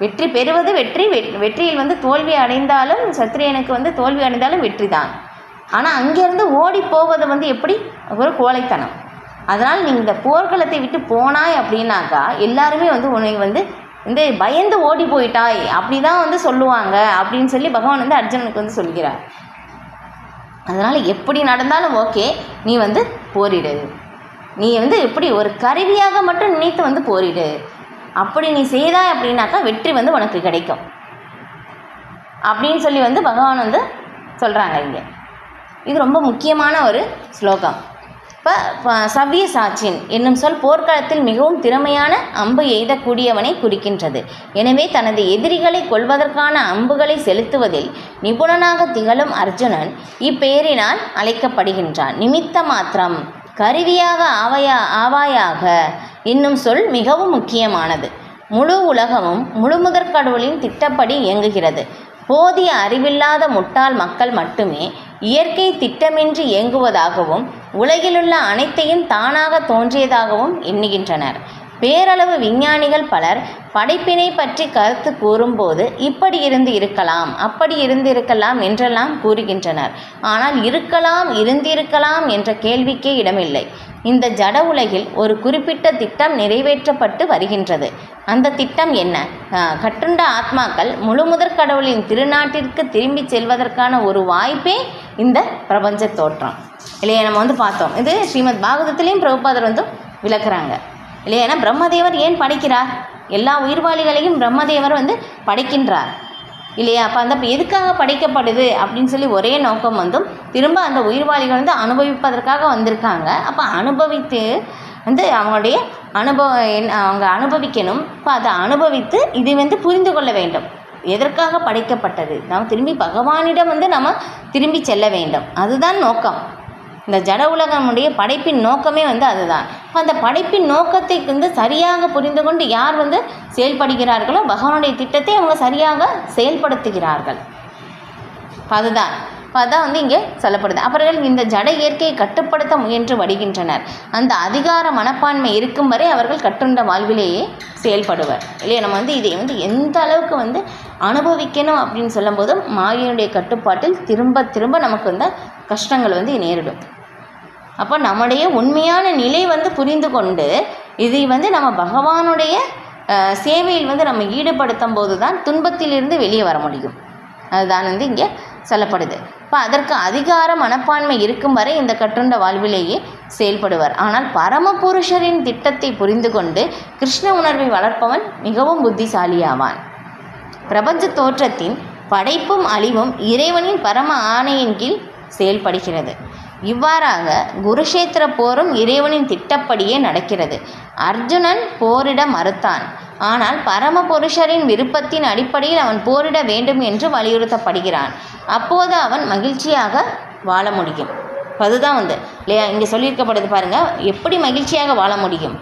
வெற்றி பெறுவது வெற்றி, வெற்றியில் வந்து தோல்வி அடைந்தாலும் சத்திரியனுக்கு வந்து தோல்வி அடைந்தாலும் வெற்றி தான். ஆனால் அங்கேருந்து ஓடி போவது வந்து எப்படி ஒரு கோழைத்தனம். அதனால் நீ இந்த போர்க்களத்தை விட்டு போனாய் அப்படின்னாக்கா எல்லாருமே வந்து உன்னை வந்து பயந்து ஓடி போயிட்டாய் அப்படி தான் வந்து சொல்லுவாங்க அப்படின்னு சொல்லி பகவான் வந்து அர்ஜுனனுக்கு வந்து சொல்கிறார். அதனால் எப்படி நடந்தாலும் ஓகே, நீ வந்து போரிடு, நீ வந்து எப்படி ஒரு கருவியாக மட்டும் நினைத்து வந்து போரிடு, அப்படி நீ செய்தாய் அப்படின்னாக்கா வெற்றி வந்து உனக்கு கிடைக்கும் அப்படின்னு சொல்லி வந்து பகவான் வந்து சொல்கிறாங்க இங்கே. இது ரொம்ப முக்கியமான ஒரு ஸ்லோகம். இப்போ சவ்ய சாட்சின் என்னும் சொல் போர்க்களத்தில் மிகவும் திறமையான அம்பு எய்தக்கூடியவனை குறிக்கின்றது. எனவே தனது எதிரிகளை கொள்வதற்கான அம்புகளை செலுத்துவதில் நிபுணனாக திகழும் அர்ஜுனன் இப்பெயரினால் அழைக்கப்படுகின்றான். நிமித்த மாத்திரம் கருவியாக ஆவாயாக என்னும் சொல் மிகவும் முக்கியமானது. முழு உலகமும் முழுமுதற் கடவுளின் திட்டப்படி இயங்குகிறது. போதிய அறிவில்லாத முட்டாள் மக்கள் மட்டுமே இயற்கை திட்டமின்றி இயங்குவதாகவும் உலகிலுள்ள அனைத்தையும் தானாக தோன்றியதாகவும் எண்ணுகின்றனர். பேரளவு விஞ்ஞானிகள் பலர் படைப்பினை பற்றி கருத்து கூறும்போது இப்படி இருக்கலாம், அப்படி இருந்திருக்கலாம் என்றெல்லாம் கூறுகின்றனர். ஆனால் இருந்திருக்கலாம் என்ற கேள்விக்கே இடமில்லை. இந்த ஜட உலகில் ஒரு குறிப்பிட்ட திட்டம் நிறைவேற்றப்பட்டு வருகின்றது. அந்த திட்டம் என்ன? கட்டுண்ட ஆத்மாக்கள் முழுமுதற் கடவுளின் திருநாட்டிற்கு திரும்பி செல்வதற்கான ஒரு வாய்ப்பே இந்த பிரபஞ்ச தோற்றம் இல்லையா? நம்ம வந்து பார்த்தோம், இது ஸ்ரீமத் பாகவதத்திலையும் பிரபுபாதர் வந்து விளக்குறாங்க இல்லையா? ஏன்னா பிரம்மதேவர் ஏன் படைக்கிறார்? எல்லா உயிர்வாளிகளையும் பிரம்மதேவர் வந்து படைக்கின்றார் இல்லையா? அப்போ அந்த எதுக்காக படைக்கப்படுது அப்படின்னு சொல்லி ஒரே நோக்கம் வந்தும் திரும்ப அந்த உயிர்வாளிகள் வந்து அனுபவிப்பதற்காக வந்திருக்காங்க. அப்போ அனுபவித்து வந்து அவங்களுடைய அவங்க அனுபவிக்கணும். இப்போ அதை அனுபவித்து இதை வந்து புரிந்து கொள்ள வேண்டும். எதற்காக படைக்கப்பட்டது? நாம் திரும்பி பகவானிடம் வந்து நம்ம திரும்பி செல்ல வேண்டும். அதுதான் நோக்கம். இந்த ஜட உலகமுடைய படைப்பின் நோக்கமே வந்து அதுதான். அந்த படைப்பின் நோக்கத்தை வந்து சரியாக புரிந்து கொண்டு யார் வந்து செயல்படுகிறார்களோ பகவானுடைய திட்டத்தை அவங்க சரியாக செயல்படுத்துகிறார்கள். அதுதான் அதான் வந்து இங்கே சொல்லப்படுது. அவர்கள் இந்த ஜட இயற்கையை கட்டுப்படுத்த முயன்று வருகின்றனர். அந்த அதிகார மனப்பான்மை இருக்கும் வரை அவர்கள் கட்டுண்ட வாழ்விலேயே செயல்படுவர் இல்லையா? நம்ம வந்து இதை வந்து எந்த அளவுக்கு வந்து அனுபவிக்கணும் அப்படின்னு சொல்லும்போது மாயையுடைய கட்டுப்பாட்டில் திரும்ப திரும்ப நமக்கு வந்து கஷ்டங்கள் வந்து நேரிடும். அப்போ நம்முடைய உண்மையான நிலை வந்து புரிந்து கொண்டு இதை வந்து நம்ம பகவானுடைய சேவையில் வந்து நம்ம ஈடுபடுத்தும் போது தான் துன்பத்திலிருந்து வெளியே வர முடியும். அதுதான் வந்து இங்கே சொல்லப்படுது. இப்போ அதற்கு அதிகார மனப்பான்மை இருக்கும் வரை இந்த கட்டுண்ட வாழ்விலேயே செயல்படுவர். ஆனால் பரமபுருஷரின் திட்டத்தை புரிந்து கொண்டு கிருஷ்ண உணர்வை வளர்ப்பவன் மிகவும் புத்திசாலியாவான். பிரபஞ்ச தோற்றத்தின் படைப்பும் அழிவும் இறைவனின் பரம ஆணையின் கீழ் செயல்படுகிறது. இவ்வாறாக குருஷேத்திர போரும் இறைவனின் திட்டப்படியே நடக்கிறது. அர்ஜுனன் போரிட மறுத்தான். ஆனால் பரமபுருஷரின் விருப்பத்தின் அடிப்படையில் அவன் போரிட வேண்டும் என்று வலியுறுத்தப்படுகிறான். அப்போது அவன் மகிழ்ச்சியாக வாழ முடியும். அதுதான் வந்து இல்லையா இங்கே சொல்லியிருக்கப்படுது பாருங்கள், எப்படி மகிழ்ச்சியாக வாழ முடியும்.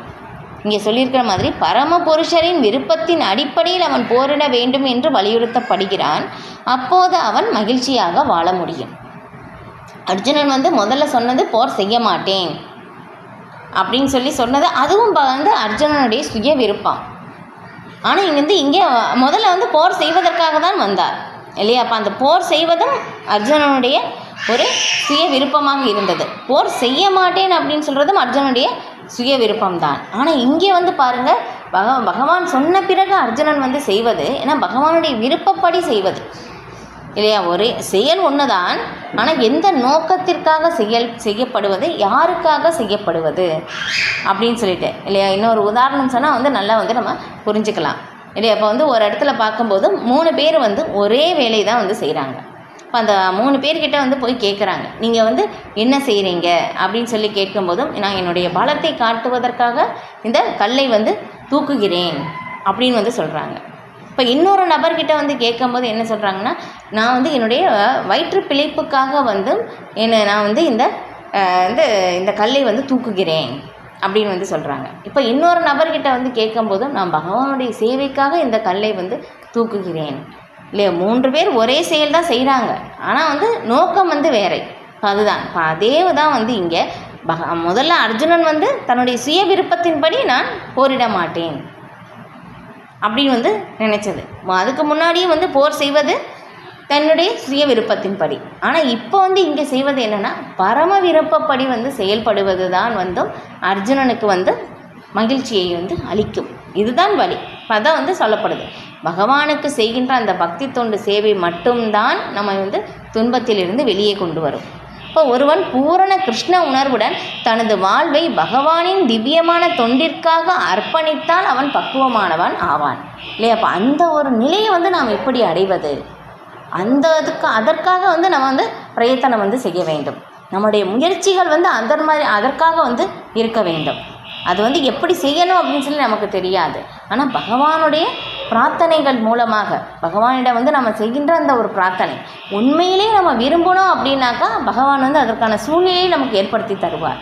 இங்கே சொல்லியிருக்கிற மாதிரி பரமபுருஷரின் விருப்பத்தின் அடிப்படையில் அவன் போரிட வேண்டும் என்று வலியுறுத்தப்படுகிறான். அப்போது அவன் மகிழ்ச்சியாக வாழ முடியும். அர்ஜுனன் வந்து முதல்ல சொன்னது போர் செய்ய மாட்டேன் அப்படின்னு சொல்லி சொன்னது, அதுவும் வந்து அர்ஜுனனுடைய சுய விருப்பம். ஆனால் இங்கே முதல்ல வந்து போர் செய்வதற்காக தான் வந்தார் இல்லையா? அப்போ அந்த போர் செய்வதும் அர்ஜுனனுடைய ஒரு சுய விருப்பமாக இருந்தது. போர் செய்ய மாட்டேன் அப்படின்னு சொல்கிறதும் அர்ஜுனனுடைய சுய விருப்பம்தான். ஆனால் இங்கே வந்து பாருங்கள், பகவான் சொன்ன பிறகு அர்ஜுனன் வந்து செய்வது, ஏன்னா பகவானுடைய விருப்பப்படி செய்வது இல்லையா? ஒரே செயல் ஒன்று தான், ஆனால் எந்த நோக்கத்திற்காக செய்யப்படுவது, யாருக்காக செய்யப்படுவது அப்படின்னு சொல்லிட்டு இல்லையா? இன்னொரு உதாரணம் சொன்னால் வந்து நல்லா வந்து நம்ம புரிஞ்சுக்கலாம் இல்லையா? அப்போ வந்து ஒரு இடத்துல பார்க்கும்போது 3 பேர் வந்து ஒரே வேலை தான் வந்து செய்கிறாங்க. இப்போ அந்த 3 பேர்கிட்ட வந்து போய் கேட்குறாங்க, நீங்கள் வந்து என்ன செய்கிறீங்க அப்படின்னு சொல்லி கேட்கும்போதும், நான் என்னுடைய பலத்தை காட்டுவதற்காக இந்த கல்லை வந்து தூக்குகிறேன் அப்படின்னு வந்து சொல்கிறாங்க. இப்போ இன்னொரு நபர்கிட்ட வந்து கேட்கும்போது என்ன சொல்கிறாங்கன்னா, நான் வந்து என்னுடைய வயிற்று பிழைப்புக்காக வந்து நான் வந்து இந்த கல்லை வந்து தூக்குகிறேன் அப்படின்னு வந்து சொல்கிறாங்க. இப்போ இன்னொரு நபர்கிட்ட வந்து கேட்கும்போதும், நான் பகவானுடைய சேவைக்காக இந்த கல்லை வந்து தூக்குகிறேன் இல்லையா? 3 பேர் ஒரே செயல் தான் செய்கிறாங்க, ஆனால் வந்து நோக்கம் வந்து வேறு. அதுதான் இப்போ அதே தான் வந்து இங்கே முதல்ல அர்ஜுனன் வந்து தன்னுடைய சுய விருப்பத்தின்படி நான் போரிட மாட்டேன் அப்படின்னு வந்து நினச்சது. அதுக்கு முன்னாடியே வந்து போர் செய்வது தன்னுடைய சுய விருப்பத்தின்படி. ஆனால் இப்போ வந்து இங்கே செய்வது என்னென்னா பரம விருப்பப்படி வந்து செயல்படுவது தான் வந்து அர்ஜுனனுக்கு வந்து மகிழ்ச்சியை வந்து அளிக்கும். இதுதான் வழி. அதான் வந்து சொல்லப்படுது, பகவானுக்கு செய்கின்ற அந்த பக்தி தொண்டு சேவை மட்டும்தான் நம்ம வந்து துன்பத்திலிருந்து வெளியே கொண்டு வரும். இப்போ ஒருவன் பூரண கிருஷ்ண உணர்வுடன் தனது வாழ்வை பகவானின் திவ்யமான தொண்டிற்காக அர்ப்பணித்தால் அவன் பக்குவமானவன் ஆவான் இல்லையா? அப்போ அந்த ஒரு நிலையை வந்து நாம் எப்படி அடைவது? அதற்காக வந்து நம்ம வந்து பிரயத்தனம் வந்து செய்ய வேண்டும். நம்முடைய முயற்சிகள் வந்து அதற்காக வந்து இருக்க வேண்டும். அது வந்து எப்படி செய்யணும் அப்படின்னு சொல்லி நமக்கு தெரியாது. ஆனால் பகவானுடைய பிரார்த்தனைகள் மூலமாக பகவானிடம் வந்து நம்ம செய்கின்ற அந்த ஒரு பிரார்த்தனை உண்மையிலே நம்ம விரும்பணும் அப்படின்னாக்கா பகவான் வந்து அதற்கான சூழ்நிலையை நமக்கு ஏற்படுத்தி தருவார்.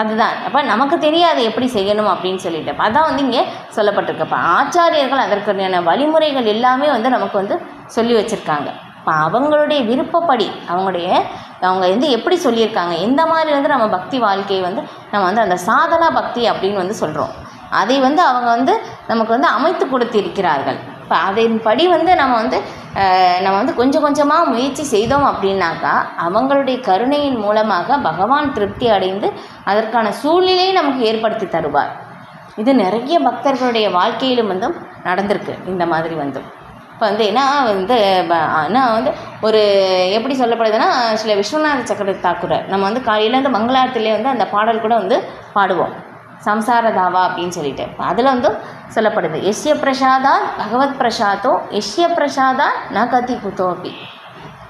அதுதான். அப்போ நமக்கு தெரியாது எப்படி செய்யணும் அப்படின்னு சொல்லிட்டு. அதான் வந்து இங்கே சொல்லப்பட்டிருக்கப்போ ஆச்சாரியர்கள் அதற்கான வழிமுறைகள் எல்லாமே வந்து நமக்கு வந்து சொல்லி வச்சுருக்காங்க. இப்போ அவங்களுடைய விருப்பப்படி அவங்க வந்து எப்படி சொல்லியிருக்காங்க, எந்த மாதிரி வந்து நம்ம பக்தி வாழ்க்கையை வந்து நம்ம வந்து அந்த சாதனா பக்தி அப்படின்னு வந்து சொல்கிறோம். அதை வந்து அவங்க வந்து நமக்கு வந்து அமைத்து கொடுத்திருக்கிறார்கள். இப்போ அதன்படி வந்து நம்ம வந்து கொஞ்சம் கொஞ்சமாக முயற்சி செய்தோம் அப்படின்னாக்கா அவங்களுடைய கருணையின் மூலமாக பகவான் திருப்தி அடைந்து அதற்கான சூழ்நிலையை நமக்கு ஏற்படுத்தி தருவார். இது நிறைய பக்தர்களுடைய வாழ்க்கையிலும் வந்து நடந்திருக்கு. இந்த மாதிரி வந்து இப்போ வந்து ஏன்னா வந்து ஒரு எப்படி சொல்லப்படுதுன்னா ஸ்ரீ விஸ்வநாத சக்கரவர்த்தி தாக்கூர் நம்ம வந்து காலையிலேருந்து மங்களாரத்திலே வந்து அந்த பாடல் கூட வந்து பாடுவோம், சம்சார தாவா அப்படின்னு சொல்லிட்டு. அதில் வந்து சொல்லப்படுது, எஸ்ய பிரசாதா பகவத் பிரசாதோ எஸ்ய பிரசாதா ந கதி குதோபி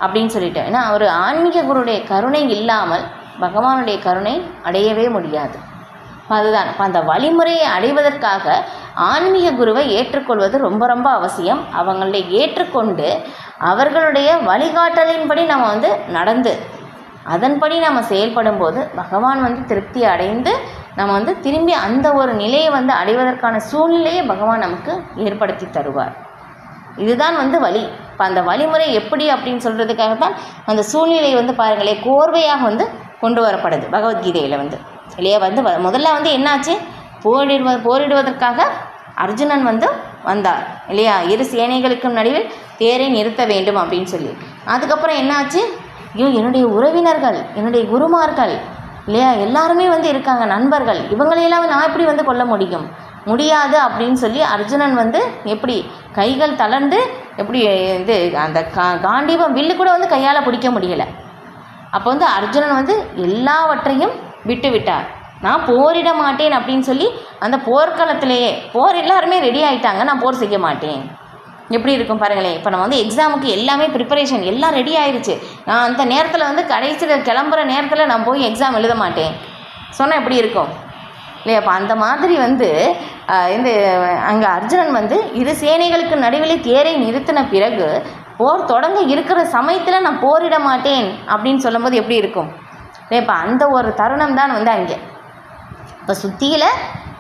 அப்படின்னு சொல்லிட்டு. ஏன்னா ஒரு ஆன்மீக குருடைய கருணை இல்லாமல் பகவானுடைய கருணை அடையவே முடியாது. அதுதான். இப்போ அந்த வழிமுறையை அடைவதற்காக ஆன்மீக குருவை ஏற்றுக்கொள்வது ரொம்ப ரொம்ப அவசியம். அவங்களை ஏற்றுக்கொண்டு அவர்களுடைய வழிகாட்டலின்படி நம்ம வந்து நடந்து அதன்படி நம்ம செயல்படும் போது பகவான் வந்து திருப்தி அடைந்து நம்ம வந்து திரும்பி அந்த ஒரு நிலையை வந்து அடைவதற்கான சூழ்நிலையை பகவான் நமக்கு ஏற்படுத்தி தருவார். இதுதான் வந்து வழி. இப்போ அந்த வழிமுறை எப்படி அப்படின்னு சொல்கிறதுக்காக தான் அந்த சூழ்நிலை வந்து பாருங்களேன் கோர்வையாக வந்து கொண்டு வரப்படுது பகவத்கீதையில் வந்து இல்லையா? வந்து முதல்ல வந்து என்னாச்சு, போரிடுவதற்காக அர்ஜுனன் வந்து வந்தார் இல்லையா? இரு சேனைகளுக்கும் நடுவில் தேரை நிறுத்த வேண்டும் அப்படின்னு சொல்லி. அதுக்கப்புறம் என்னாச்சு, ஐயோ என்னுடைய உறவினர்கள் என்னுடைய குருமார்கள் இல்லையா எல்லாருமே வந்து இருக்காங்க, நண்பர்கள், இவங்களையெல்லாம் நான் எப்படி வந்து கொல்ல முடியாது அப்படின்னு சொல்லி அர்ஜுனன் வந்து எப்படி கைகள் தளர்ந்து எப்படி இது அந்த காண்டீபம் வில்லு கூட வந்து கையால் பிடிக்க முடியலை. அப்போ வந்து அர்ஜுனன் வந்து எல்லாவற்றையும் விட்டு விட்டார். நான் போரிட மாட்டேன் அப்படின்னு சொல்லி அந்த போர்க்களத்திலேயே எல்லாருமே ரெடி ஆகிட்டாங்க, நான் போர் செய்ய மாட்டேன். எப்படி இருக்கும் பாருங்களேன். இப்போ நம்ம வந்து எக்ஸாமுக்கு எல்லாமே ப்ரிப்பரேஷன் எல்லாம் ரெடி ஆயிடுச்சு, நான் அந்த நேரத்தில் வந்து கடைசியில் கிளம்புற நேரத்தில் நான் போய் எக்ஸாம் எழுத மாட்டேன் சொன்னால் எப்படி இருக்கும் இல்லையா? அப்போ அந்த மாதிரி வந்து அங்கே அர்ஜுனன் வந்து இரு சேனைகளுக்கு நடுவிலே தேரை நிறுத்தின பிறகு போர் தொடங்க இருக்கிற சமயத்தில் நான் போரிட மாட்டேன் அப்படின்னு சொல்லும்போது எப்படி இருக்கும் இல்லையா? இப்போ அந்த ஒரு தருணம் தான் வந்து அங்கே. இப்போ சுற்றியில்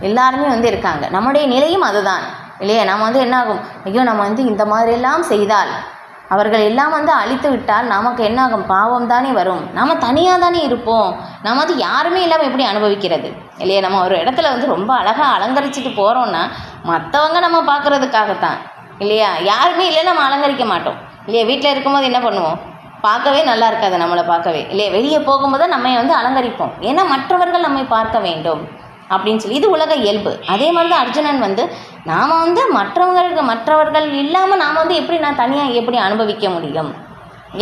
எல்லாருமே வந்து இருக்காங்க, நம்முடைய நிலையும் அதுதான் இல்லையா? நம்ம வந்து என்னாகும், ஐயோ நம்ம வந்து இந்த மாதிரியெல்லாம் செய்தால் அவர்கள் எல்லாம் வந்து அழித்து விட்டால் நமக்கு என்னாகும், பாவம் தானே வரும், நம்ம தனியாக தானே இருப்போம், நம்ம வந்து யாருமே இல்லாமல் எப்படி அனுபவிக்கிறது இல்லையா? நம்ம ஒரு இடத்துல வந்து ரொம்ப அழகாக அலங்கரிச்சுட்டு போகிறோன்னா மற்றவங்க நம்ம பார்க்குறதுக்காகத்தான் இல்லையா? யாருமே இல்லை நம்ம அலங்கரிக்க மாட்டோம் இல்லையா? வீட்டில் இருக்கும்போது என்ன பண்ணுவோம், பார்க்கவே நல்லா இருக்காது நம்மளை பார்க்கவே இல்லையா? வெளியே போகும்போது நம்ம வந்து அலங்கரிப்போம், ஏன்னா மற்றவர்கள் நம்மை பார்க்க வேண்டும் அப்படின்னு சொல்லி. இது உலக இயல்பு. அதே மாதிரி தான் அர்ஜுனன் வந்து நாம் வந்து மற்றவர்கள் இல்லாமல் நாம் வந்து எப்படி நான் தனியாக எப்படி அனுபவிக்க முடியும்,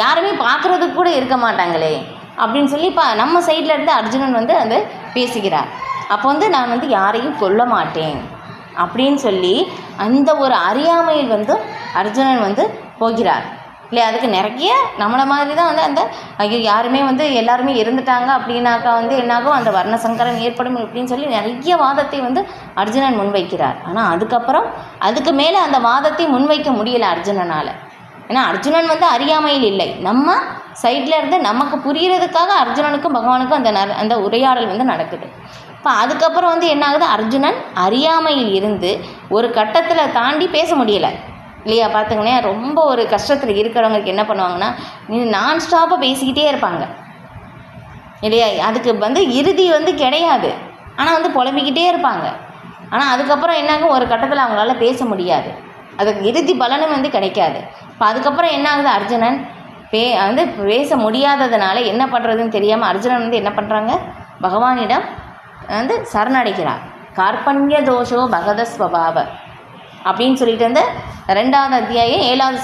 யாருமே பார்க்குறதுக்கு கூட இருக்க மாட்டாங்களே அப்படின்னு சொல்லி இப்போ நம்ம சைடில் இருந்து அர்ஜுனன் வந்து அந்த பேசுகிறார். அப்போ வந்து நான் வந்து யாரையும் கொல்ல மாட்டேன் அப்படின்னு சொல்லி அந்த ஒரு அறியாமையில் வந்து அர்ஜுனன் வந்து போகிறார் இல்லையா? அதுக்கு நிறைய நம்மளை மாதிரி தான் வந்து அந்த ஐயோ யாருமே வந்து எல்லாருமே இருந்துட்டாங்க அப்படின்னாக்கா வந்து என்னாகும், அந்த வர்ண சங்கரம் ஏற்படும் அப்படின்னு சொல்லி நிறைய வாதத்தை வந்து அர்ஜுனன் முன்வைக்கிறார். ஆனால் அதுக்கு மேலே அந்த வாதத்தை முன்வைக்க முடியலை அர்ஜுனனால். ஏன்னா அர்ஜுனன் வந்து அறியாமையில் இல்லை, நம்ம சைடில் இருந்து நமக்கு புரியறதுக்காக அர்ஜுனனுக்கும் பகவானுக்கும் அந்த உரையாடல் வந்து நடக்குது. இப்போ அதுக்கப்புறம் வந்து என்ன ஆகுது, அர்ஜுனன் அறியாமையில் இருந்து ஒரு கட்டத்தில் தாண்டி பேச முடியலை இல்லையா? பார்த்துங்களேன், ரொம்ப ஒரு கஷ்டத்தில் இருக்கிறவங்களுக்கு என்ன பண்ணுவாங்கன்னா நான் ஸ்டாப்பாக பேசிக்கிட்டே இருப்பாங்க இல்லையா? அதுக்கு வந்து இறுதி வந்து கிடையாது, ஆனால் வந்து புலம்பிக்கிட்டே இருப்பாங்க. ஆனால் அதுக்கப்புறம் என்னாகும், ஒரு கட்டத்தில் அவங்களால பேச முடியாது, அதுக்கு இறுதி பலனும் வந்து கிடைக்காது. இப்போ அதுக்கப்புறம் என்ன ஆகுது, அர்ஜுனன் வந்து பேச முடியாததுனால என்ன பண்ணுறதுன்னு தெரியாமல் அர்ஜுனன் வந்து என்ன பண்ணுறாங்க, பகவானிடம் வந்து சரணடைகிறார். கார்பண்ய தோஷோ பகத ஸ்வபாவ அப்படின்னு சொல்லிட்டு வந்து 2வது அத்தியாயம் 7வது